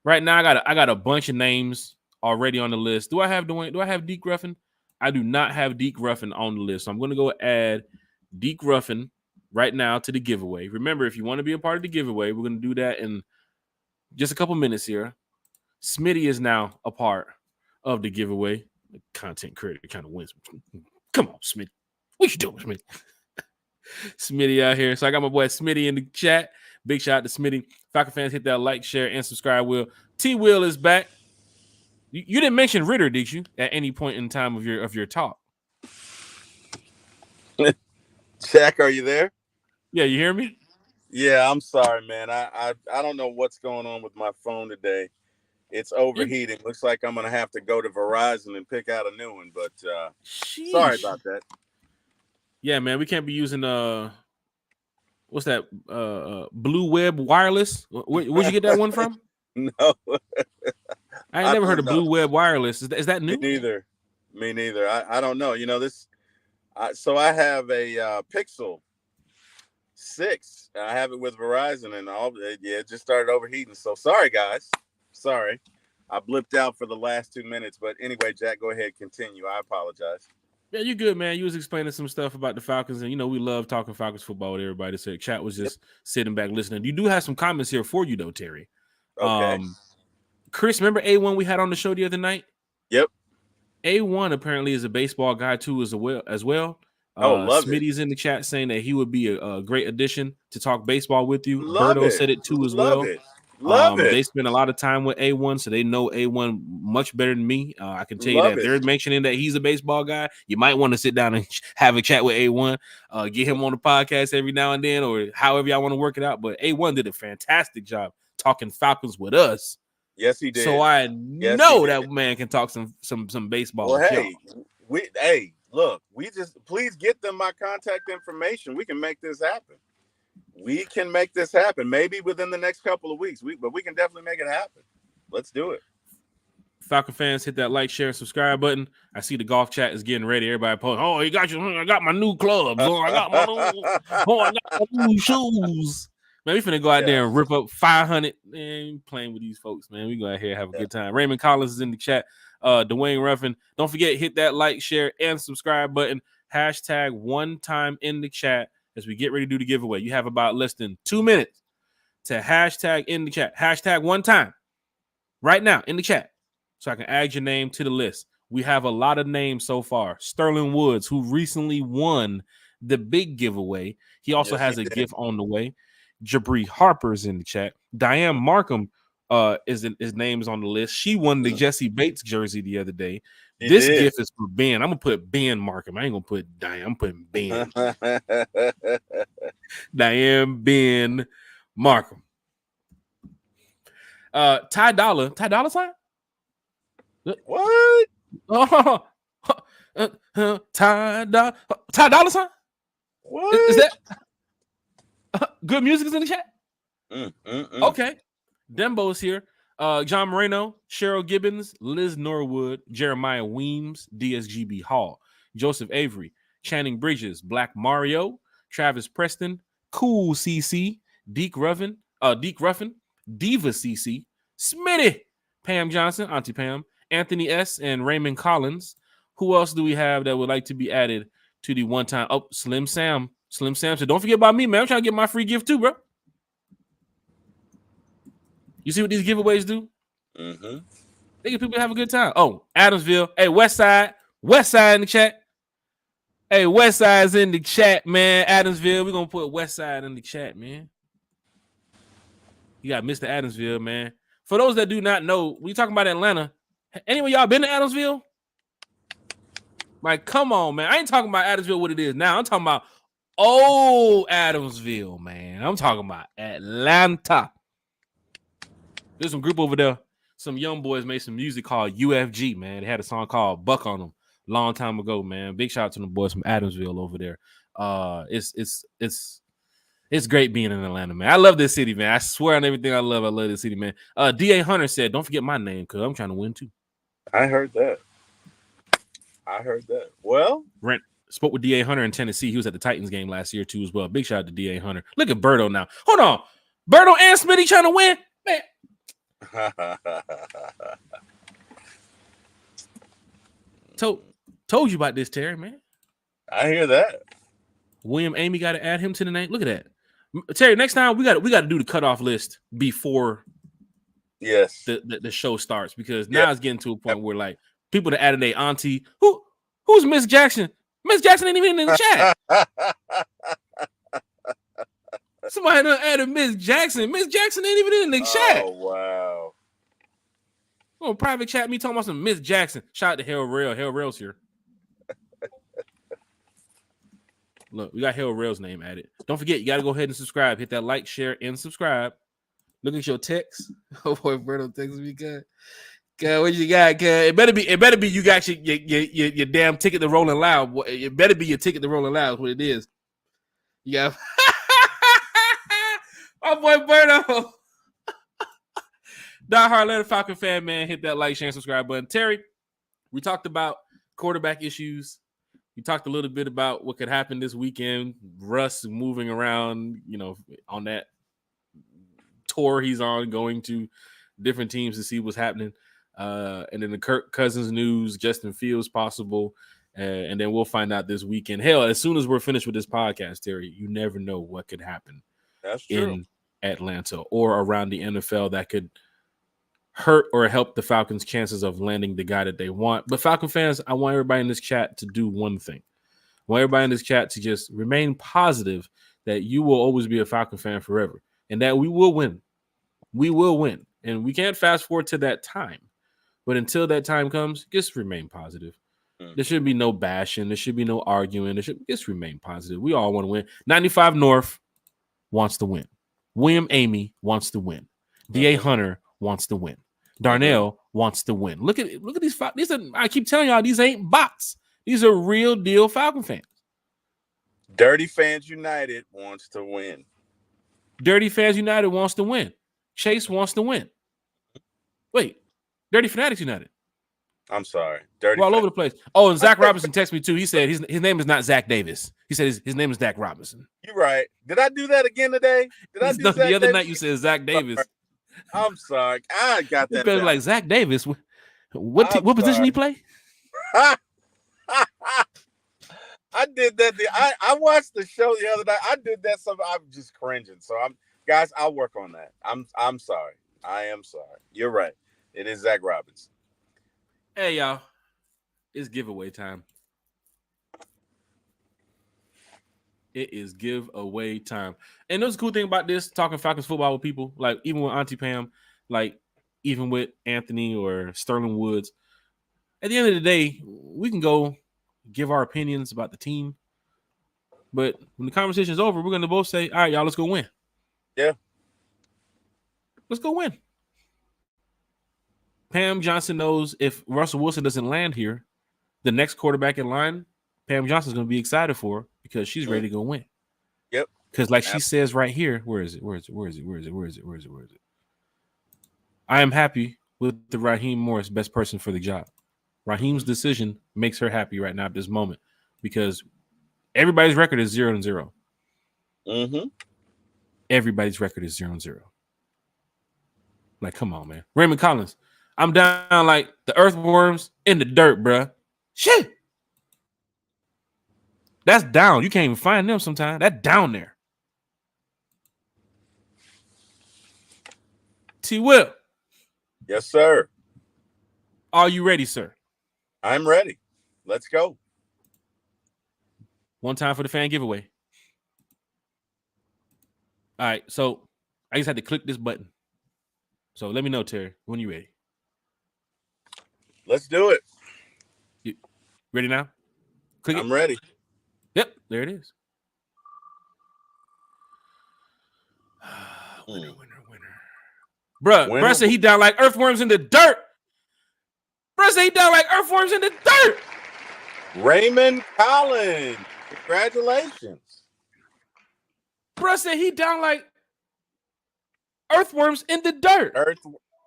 Right now, I got a bunch of names already on the list. Do I have Dwayne? Do I have Deke Ruffin? I do not have Deke Ruffin on the list. So I'm going to go add Deke Ruffin right now to the giveaway. Remember, if you want to be a part of the giveaway, we're going to do that in just a couple minutes here. Smitty is now a part of the giveaway. The content creator kind of wins. Come on, Smitty. What you doing, Smitty? Smitty out here. So I got my boy Smitty in the chat. Big shout out to Smitty. Falcon fans, hit that like, share, and subscribe. T-Will is back. You didn't mention Ridder, did you? At any point in time of your talk? Jack, are you there? Yeah, you hear me? Yeah, I'm sorry, man. I don't know what's going on with my phone today. It's overheating. Looks like I'm gonna have to go to Verizon and pick out a new one. But sorry about that. Yeah, man, we can't be using what's that? Blue Web Wireless. Where'd you get that one from? No, I ain't never heard of Blue Web Wireless. Is that new? Me neither. I don't know. This. So I have a Pixel 6. I have it with Verizon, and it just started overheating. So sorry, guys. Sorry, I blipped out for the last 2 minutes. But anyway, Jack, go ahead, continue. I apologize. Yeah, you good, man. You was explaining some stuff about the Falcons, and we love talking Falcons football with everybody. So chat was just sitting back listening. You do have some comments here for you, though, Terry. Okay. Chris, remember A1 we had on the show the other night? Yep. A1 apparently is a baseball guy too as well. Love Smitty's in the chat saying that he would be a great addition to talk baseball with you. Love Berto it. said it too as Love well. It. Love it. They spend a lot of time with A1, so they know A1 much better than me. I can tell you that if they're mentioning that he's a baseball guy, you might want to sit down and have a chat with A1, get him on the podcast every now and then, or however y'all want to work it out. But A1 did a fantastic job talking Falcons with us. Yes, he did. So I know that man can talk some baseball. Well, look, we just please get them my contact information. We can make this happen. Maybe within the next couple of weeks. But we can definitely make it happen. Let's do it. Falcon fans, hit that like, share, and subscribe button. I see the golf chat is getting ready. Everybody post, I got my new clubs. I got my new shoes. Man, we finna go out there and rip up 500. Man, playing with these folks, man. We go out here and have a good time. Raymond Collins is in the chat. Dwayne Ruffin. Don't forget, hit that like, share, and subscribe button. # one time in the chat. as we get ready to do the giveaway. You have about less than 2 minutes to hashtag in the chat. Hashtag one time right now in the chat so I can add your name to the list. We have a lot of names so far. Sterling Woods, who recently won the big giveaway. He also has a gift on the way. Jabri Harper's in the chat. Diane Markham his name is on the list. She won the Jesse Bates jersey the other day. This gift is for Ben. I'm gonna put Ben Markham. I ain't gonna put Diane. I'm putting Ben. Diane Ben Markham. Ty Dolla sign? What? Ty Dolla sign? What? Is that good music is in the chat? Okay. Dembo's here. John Moreno, Cheryl Gibbons, Liz Norwood, Jeremiah Weems, DSGB Hall, Joseph Avery, Channing Bridges, Black Mario, Travis Preston, Cool CC, Deke Ruffin, Diva CC, Smitty, Pam Johnson, Auntie Pam, Anthony S, and Raymond Collins. Who else do we have that would like to be added to the one-time? Oh, Slim Sam. Slim Sam said, don't forget about me, man. I'm trying to get my free gift too, bro. You see what these giveaways do? Mm-hmm. They get people to have a good time. Oh, Adamsville. Hey, Westside in the chat. Hey, Westside's in the chat, man. Adamsville. We're going to put Westside in the chat, man. You got Mr. Adamsville, man. For those that do not know, we talking about Atlanta. Anyone y'all been to Adamsville? Like, come on, man. I ain't talking about Adamsville what it is now. I'm talking about old Adamsville, man. I'm talking about Atlanta. There's some group over there. Some young boys made some music called UFG, man. They had a song called Buck on them a long time ago, man. Big shout out to the boys from Adamsville over there. It's great being in Atlanta, man. I love this city, man. I swear on everything I love this city, man. D.A. Hunter said, don't forget my name, because I'm trying to win too. I heard that. Well, Brent spoke with D.A. Hunter in Tennessee. He was at the Titans game last year too as well. Big shout out to D.A. Hunter. Look at Birdo now. Hold on. Birdo and Smitty trying to win? Man. Told you about this, Terry, man. I hear that. William Amy got to add him to the name. Look at that. Terry, next time we got to do the cutoff list before the show starts, because now it's getting to a point where like people that added their auntie. Who's Miss Jackson? Miss Jackson ain't even in the chat. Somebody done added Miss Jackson. Miss Jackson ain't even in the chat. Oh, wow. Oh, private chat me talking about some Miss Jackson. Shout out to Hell Rail. Hell Rail's here. Look, we got Hell Rail's name added. Don't forget, you got to go ahead and subscribe. Hit that like, share, and subscribe. Look at your text. Oh, boy, Berto texts me, God, what you got, God? It better be you got your damn ticket to Rolling Loud. Boy. It better be your ticket to Rolling Loud is what it is. You got... Oh, boy, Berto. Die-hard Atlanta Falcon fan, man. Hit that like, share, and subscribe button. Terry, we talked about quarterback issues. We talked a little bit about what could happen this weekend. Russ moving around, on that tour he's on, going to different teams to see what's happening. And then the Kirk Cousins news, Justin Fields possible. And then we'll find out this weekend. Hell, as soon as we're finished with this podcast, Terry, you never know what could happen. That's true. In Atlanta or around the NFL that could hurt or help the Falcons' chances of landing the guy that they want. But Falcon fans, I want everybody in this chat to do one thing. I want everybody in this chat to just remain positive that you will always be a Falcon fan forever and that we will win. We will win. And we can't fast forward to that time. But until that time comes, just remain positive. There should be no bashing. There should be no arguing. Just remain positive. We all want to win. 95 North wants to win. William Amy wants to win. D.A. Hunter wants to win. Darnell wants to win. Look at these. I keep telling y'all, these ain't bots. These are real deal Falcon fans. Dirty Fans United wants to win. Dirty Fans United wants to win. Chase wants to win. Wait, Dirty Fanatics United. I'm sorry. Dirty. We're all over the place. Oh, and Zach Robinson texted me too. He said his name is not Zach Davis. He said his name is Zach Robinson. You're right. Did I do that again today? The other night you said Zach Davis. I'm sorry. I got that. It's like Zach Davis. What position he play? I did that. I watched the show the other night. I did that. I'm just cringing. So guys. I'll work on that. I'm sorry. I am sorry. You're right. It is Zach Robinson. Hey y'all, it's giveaway time. It is giveaway time. And there's a cool thing about this, talking Falcons football with people, like even with Auntie Pam, like even with Anthony or Sterling Woods. At the end of the day, we can go give our opinions about the team. But when the conversation is over, we're going to both say, all right, y'all, let's go win. Yeah. Let's go win. Pam Johnson knows if Russell Wilson doesn't land here, the next quarterback in line, Pam Johnson's going to be excited for her because she's ready to go win. Yep. Because like she says right here, where is it? I am happy with the Raheem Morris best person for the job. Raheem's decision makes her happy right now at this moment because everybody's record is 0-0. Mm-hmm. Everybody's record is 0-0. Like, come on, man. Raymond Collins, I'm down like the earthworms in the dirt, bruh. Shit. That's down. You can't even find them sometimes. That's down there. T. Will. Yes, sir. Are you ready, sir? I'm ready. Let's go. One time for the fan giveaway. All right, so I just had to click this button. So let me know, Terry, when you're ready. Let's do it. You ready now? Click I'm ready. Yep, there it is. Winner. Bruh said he down like earthworms in the dirt. Bruh said he down like earthworms in the dirt. Raymond Collins. Congratulations. Bruh said he down like earthworms in the dirt.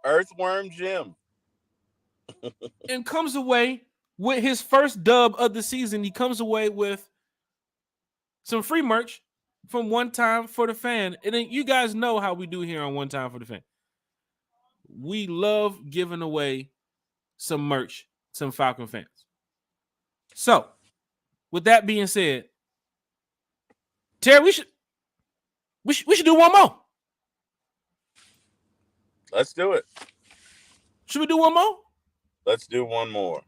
Earthworm Jim. And comes away with his first dub of the season. He comes away with some free merch from One Time for the Fan. And then you guys know how we do here on One Time for the Fan. We love giving away some merch, some Falcon fans. So, with that being said, Terry, we should do one more. Let's do it. Should we do one more? Let's do one more.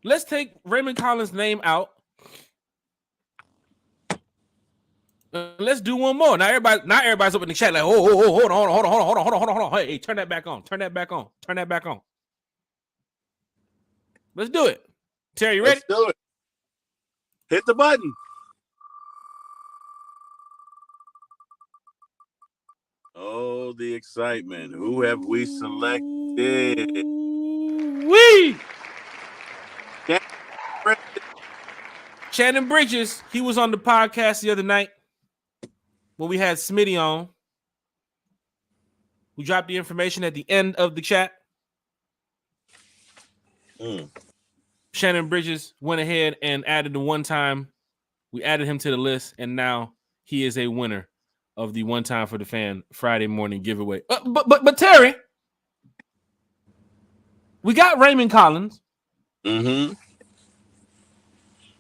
Let's take Raymond Collins' name out. Let's do one more. Now everybody's up in the chat like, hold on. Hey, turn that back on. Let's do it. Terry, you ready? Let's do it. Hit the button. Oh, the excitement. Who have we selected? Shannon Bridges. He was on the podcast the other night when we had Smitty on. We dropped the information at the end of the chat. Shannon Bridges went ahead and added the One Time. We added him to the list, and now he is a winner of the One Time for the Fan Friday morning giveaway. But Terry, we got Raymond Collins. Mm-hmm.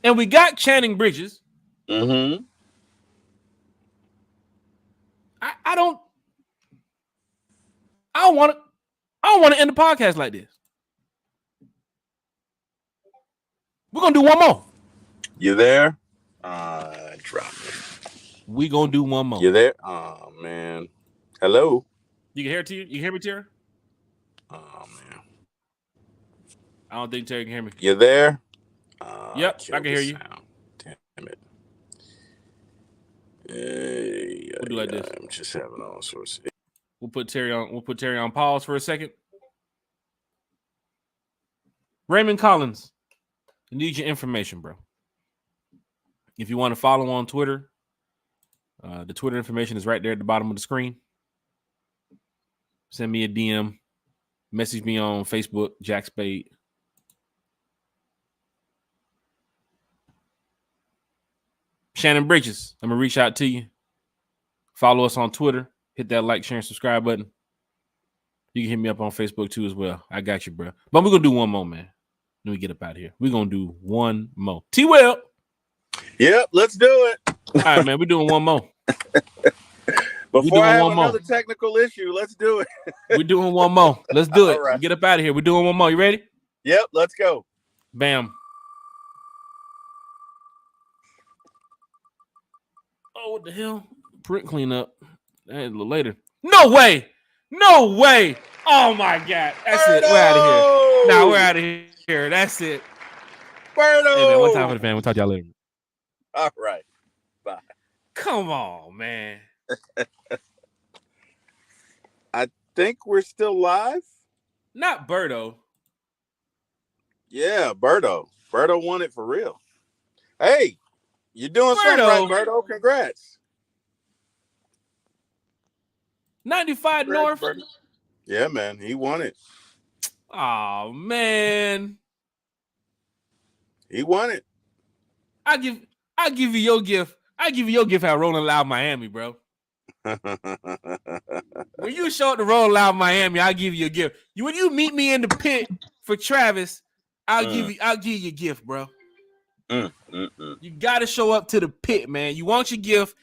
And we got Channing Bridges. Mm-hmm. I don't want to end the podcast like this. We're gonna do one more. You there? Drop it. We gonna do one more. You there? Oh man. Hello. You can hear it to you? You can hear me, Terry? Oh man. I don't think Terry can hear me. You there? Yep, I can hear you. Damn it. We'll do like this. I'm just having all sorts. We'll put Terry on pause for a second. Raymond Collins, I need your information, bro. If you want to follow on Twitter, the Twitter information is right there at the bottom of the screen. Send me a DM. Message me on Facebook, Jack Spade. Shannon Bridges, I'm going to reach out to you. Follow us on Twitter. Hit that like, share, and subscribe button. You can hit me up on Facebook too as well. I got you, bro. But we're going to do one more, man. Then we get up out of here. We're going to do one more. T-Will. Yep, let's do it. All right, man. We're doing one more. Before I have another technical issue, let's do it. We're doing one more. Let's do it. Right. Get up out of here. We're doing one more. You ready? Yep, let's go. Bam. Oh, what the hell? Print cleanup. A little later. No way. No way. Oh my God. That's it. We're out of here. Nah, we're out of here. That's it. Birdo. Hey man, one time for the fan. We'll talk to y'all later. All right. Bye. Come on, man. I think we're still live. Not Birdo. Yeah, Birdo. Birdo won it for real. Hey, you're doing something right, Birdo. Congrats. 95 North. Birdo. Yeah, man. He won it. Oh, man. He won it. I give you your gift. I give you your gift at Rolling Loud Miami, bro. When you show up to Rolling Loud Miami, I'll give you a gift. When you meet me in the pit for Travis, I'll give you a gift, bro. You gotta show up to the pit, man. You want your gift?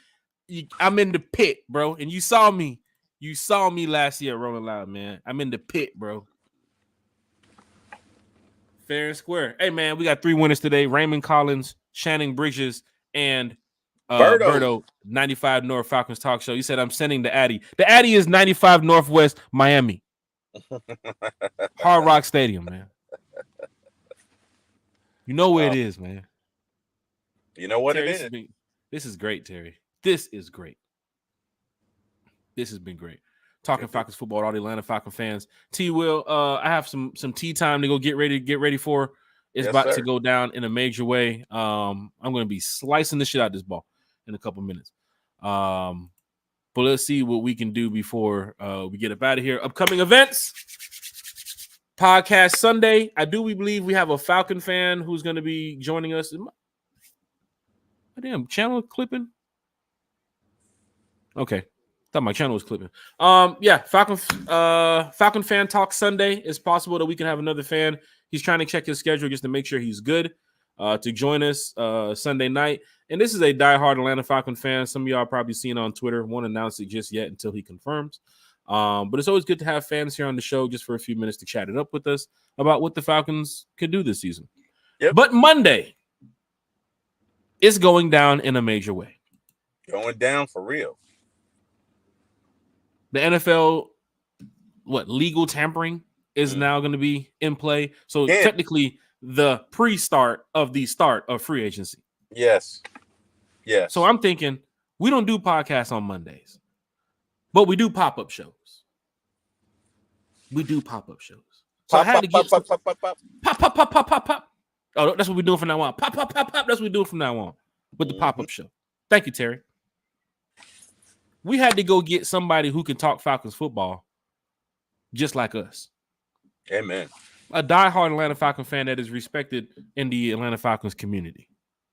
I'm in the pit, bro. And you saw me. You saw me last year at Rolling Loud, man. I'm in the pit, bro. Fair and square. Hey, man, we got 3 winners today. Raymond Collins, Shannon Bridges, and Birdo, 95 North Falcons Talk Show. You said I'm sending the Addy. The Addy is 95 Northwest Miami. Hard Rock Stadium, man. You know where it is, man. You know what Terry, it is. This is great, Terry. This is great. This has been great. Talking Falcons football, all the Atlanta Falcon fans. T-Will, I have some tea time to go get ready for. It's about to go down in a major way. I'm going to be slicing the shit out of this ball in a couple minutes. But let's see what we can do before we get up out of here. Upcoming events. Podcast Sunday. We believe we have a Falcon fan who's going to be joining us. Damn, channel clipping? Okay. Thought my channel was clipping. Falcon fan talk Sunday. It's possible that we can have another fan. He's trying to check his schedule just to make sure he's good to join us Sunday night. And this is a diehard Atlanta Falcon fan. Some of y'all probably seen on Twitter. Won't announce it just yet until he confirms. But it's always good to have fans here on the show just for a few minutes to chat it up with us about what the Falcons could do this season. Yep. But Monday is going down in a major way. Going down for real. The NFL, legal tampering is now going to be in play. So technically the pre-start of the start of free agency. Yes. Yes. So I'm thinking we don't do podcasts on Mondays, but we do pop-up shows. So I had to get pop. Oh, that's what we're doing from now on. Pop. That's what we're doing from now on with the pop-up show. Thank you, Terry. We had to go get somebody who can talk Falcons football just like us. Amen. A diehard Atlanta Falcon fan that is respected in the Atlanta Falcons community.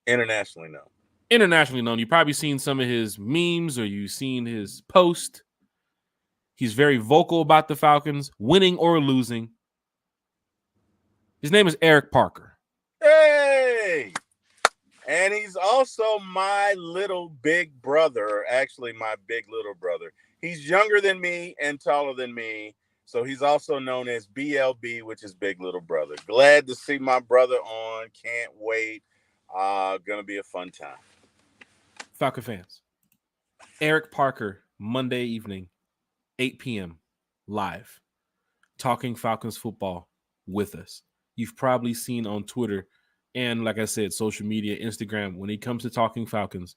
Internationally known. You've probably seen some of his memes or you've seen his post. He's very vocal about the Falcons, winning or losing. His name is Eric Parker. Hey! And he's also my little big brother, actually my big little brother. He's younger than me and taller than me, so he's also known as BLB, which is Big Little Brother. Glad to see my brother on. Can't wait. Gonna be a fun time. Falcon fans, Eric Parker, Monday evening, 8 p.m., live, talking Falcons football with us. You've probably seen on Twitter and, like I said, social media, Instagram, when he comes to talking Falcons,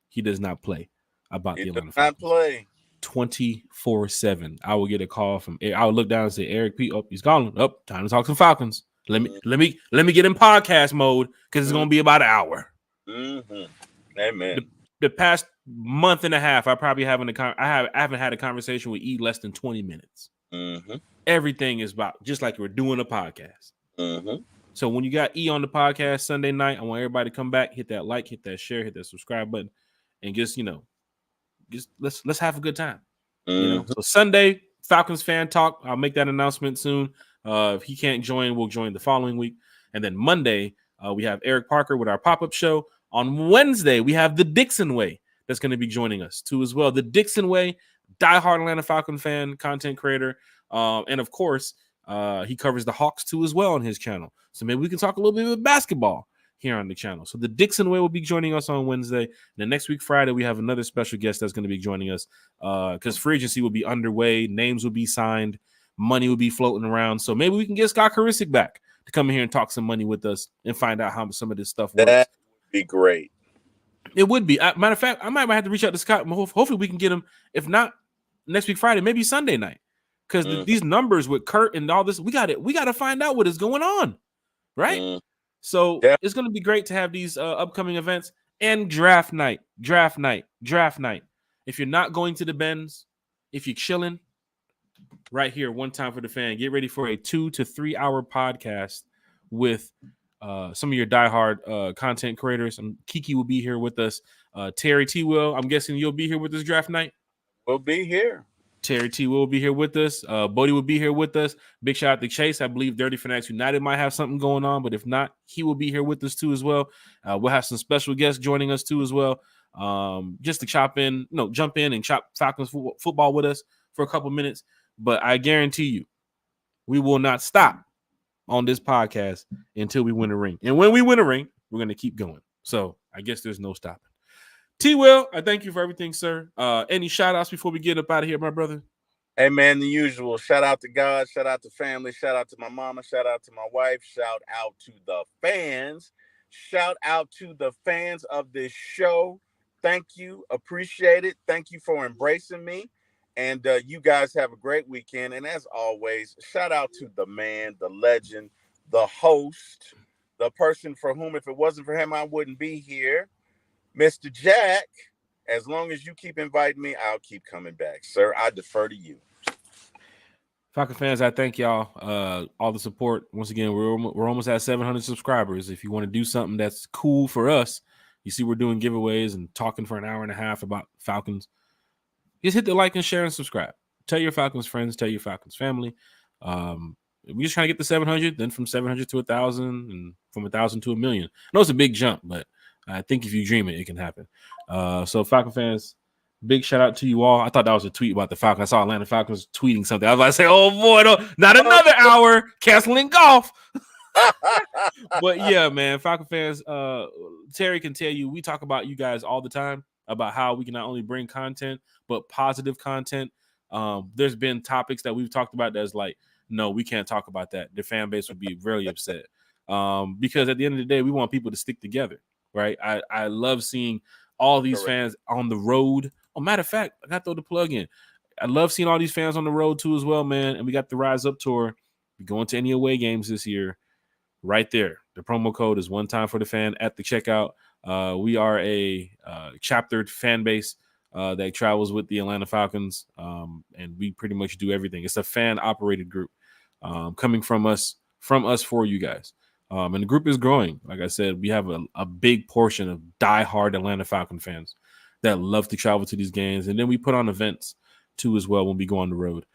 he does not play about the Atlanta Falcons. Not play 24/7. I will get a call from. I would look down and say, "Eric P. Oh, he's calling. Oh, time to talk some Falcons. Let me get in podcast mode because it's gonna be about an hour." Amen. The past month and a half, I haven't had a conversation with E less than 20 minutes. Everything is about just like we're doing a podcast. So when you got E on the podcast Sunday night, I want everybody to come back, hit that like, hit that share, hit that subscribe button, and just let's have a good time. So Sunday, Falcons fan talk. I'll make that announcement soon. If he can't join, we'll join the following week. And then Monday, we have Eric Parker with our pop-up show. On Wednesday, we have the Dixon Way that's going to be joining us too as well. The Dixon Way, diehard Atlanta Falcon fan, content creator. And of course, he covers the Hawks too as well on his channel. So maybe we can talk a little bit about basketball here on the channel. So the Dixon Way will be joining us on Wednesday. And then next week, Friday, we have another special guest that's going to be joining us because free agency will be underway. Names will be signed. Money will be floating around. So maybe we can get Scott Karisic back to come in here and talk some money with us and find out how some of this stuff works. That would be great. It would be. Matter of fact, I might have to reach out to Scott. Hopefully we can get him. If not next week, Friday, maybe Sunday night. Because these numbers with Kurt and all this, we got to find out what is going on. Right? So it's going to be great to have these upcoming events and draft night. If you're not going to the Benz, if you're chilling, right here, one time for the fan, get ready for a 2 to 3 hour podcast with some of your diehard content creators. Kiki will be here with us. Terry T. Will, I'm guessing you'll be here with us draft night. We'll be here. Terry T. will be here with us. Bodie will be here with us. Big shout out to Chase. I believe Dirty Fanatics United might have something going on, but if not, he will be here with us too as well. We'll have some special guests joining us too as well. Just to jump in and chop Falcons football with us for a couple minutes. But I guarantee you, we will not stop on this podcast until we win a ring. And when we win a ring, we're going to keep going. So I guess there's no stopping. T. Will, I thank you for everything, sir. Any shout outs before we get up out of here, my brother? Hey, man, the usual. Shout out to God. Shout out to family. Shout out to my mama. Shout out to my wife. Shout out to the fans. Shout out to the fans of this show. Thank you. Appreciate it. Thank you for embracing me. And you guys have a great weekend. And as always, shout out to the man, the legend, the host, the person for whom, if it wasn't for him, I wouldn't be here. Mr. Jack, as long as you keep inviting me, I'll keep coming back. Sir, I defer to you. Falcon fans, I thank y'all. All the support. Once again, we're almost at 700 subscribers. If you want to do something that's cool for us, you see we're doing giveaways and talking for an hour and a half about Falcons. Just hit the like and share and subscribe. Tell your Falcons friends, tell your Falcons family. We're just trying to get to 700, then from 700 to 1,000, and from 1,000 to 1,000,000. I know it's a big jump, but I think if you dream it, it can happen. So Falcon fans, big shout out to you all. I thought that was a tweet about the Falcons. I saw Atlanta Falcons tweeting something. I was about to say, oh boy, not another hour, canceling golf. But yeah, man, Falcon fans, Terry can tell you, we talk about you guys all the time about how we can not only bring content, but positive content. There's been topics that we've talked about that's like, no, we can't talk about that. The fan base would be very upset. Because at the end of the day, we want people to stick together. Right. I love seeing all these fans on the road. Oh, matter of fact, I got to throw the plug in. I love seeing all these fans on the road too as well, man. And we got the Rise Up tour. We're going to any away games this year. Right there. The promo code is one time for the fan at the checkout. We are a chaptered fan base that travels with the Atlanta Falcons. And we pretty much do everything. It's a fan operated group coming from us for you guys. And the group is growing. Like I said, we have a big portion of diehard Atlanta Falcon fans that love to travel to these games. And then we put on events, too, as well when we go on the road.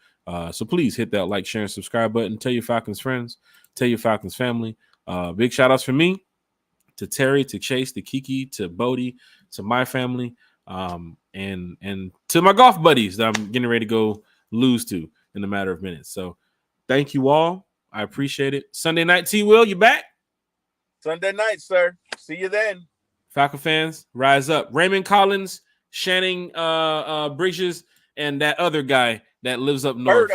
So please hit that like, share, and subscribe button. Tell your Falcons friends. Tell your Falcons family. Big shout-outs from me to Terry, to Chase, to Kiki, to Bodie, to my family, and to my golf buddies that I'm getting ready to go lose to in a matter of minutes. So thank you all. I appreciate it. Sunday night, T. Will, you back? Sunday night, sir. See you then. Falcon fans, rise up. Raymond Collins, Shannon Bridges, and that other guy that lives up north.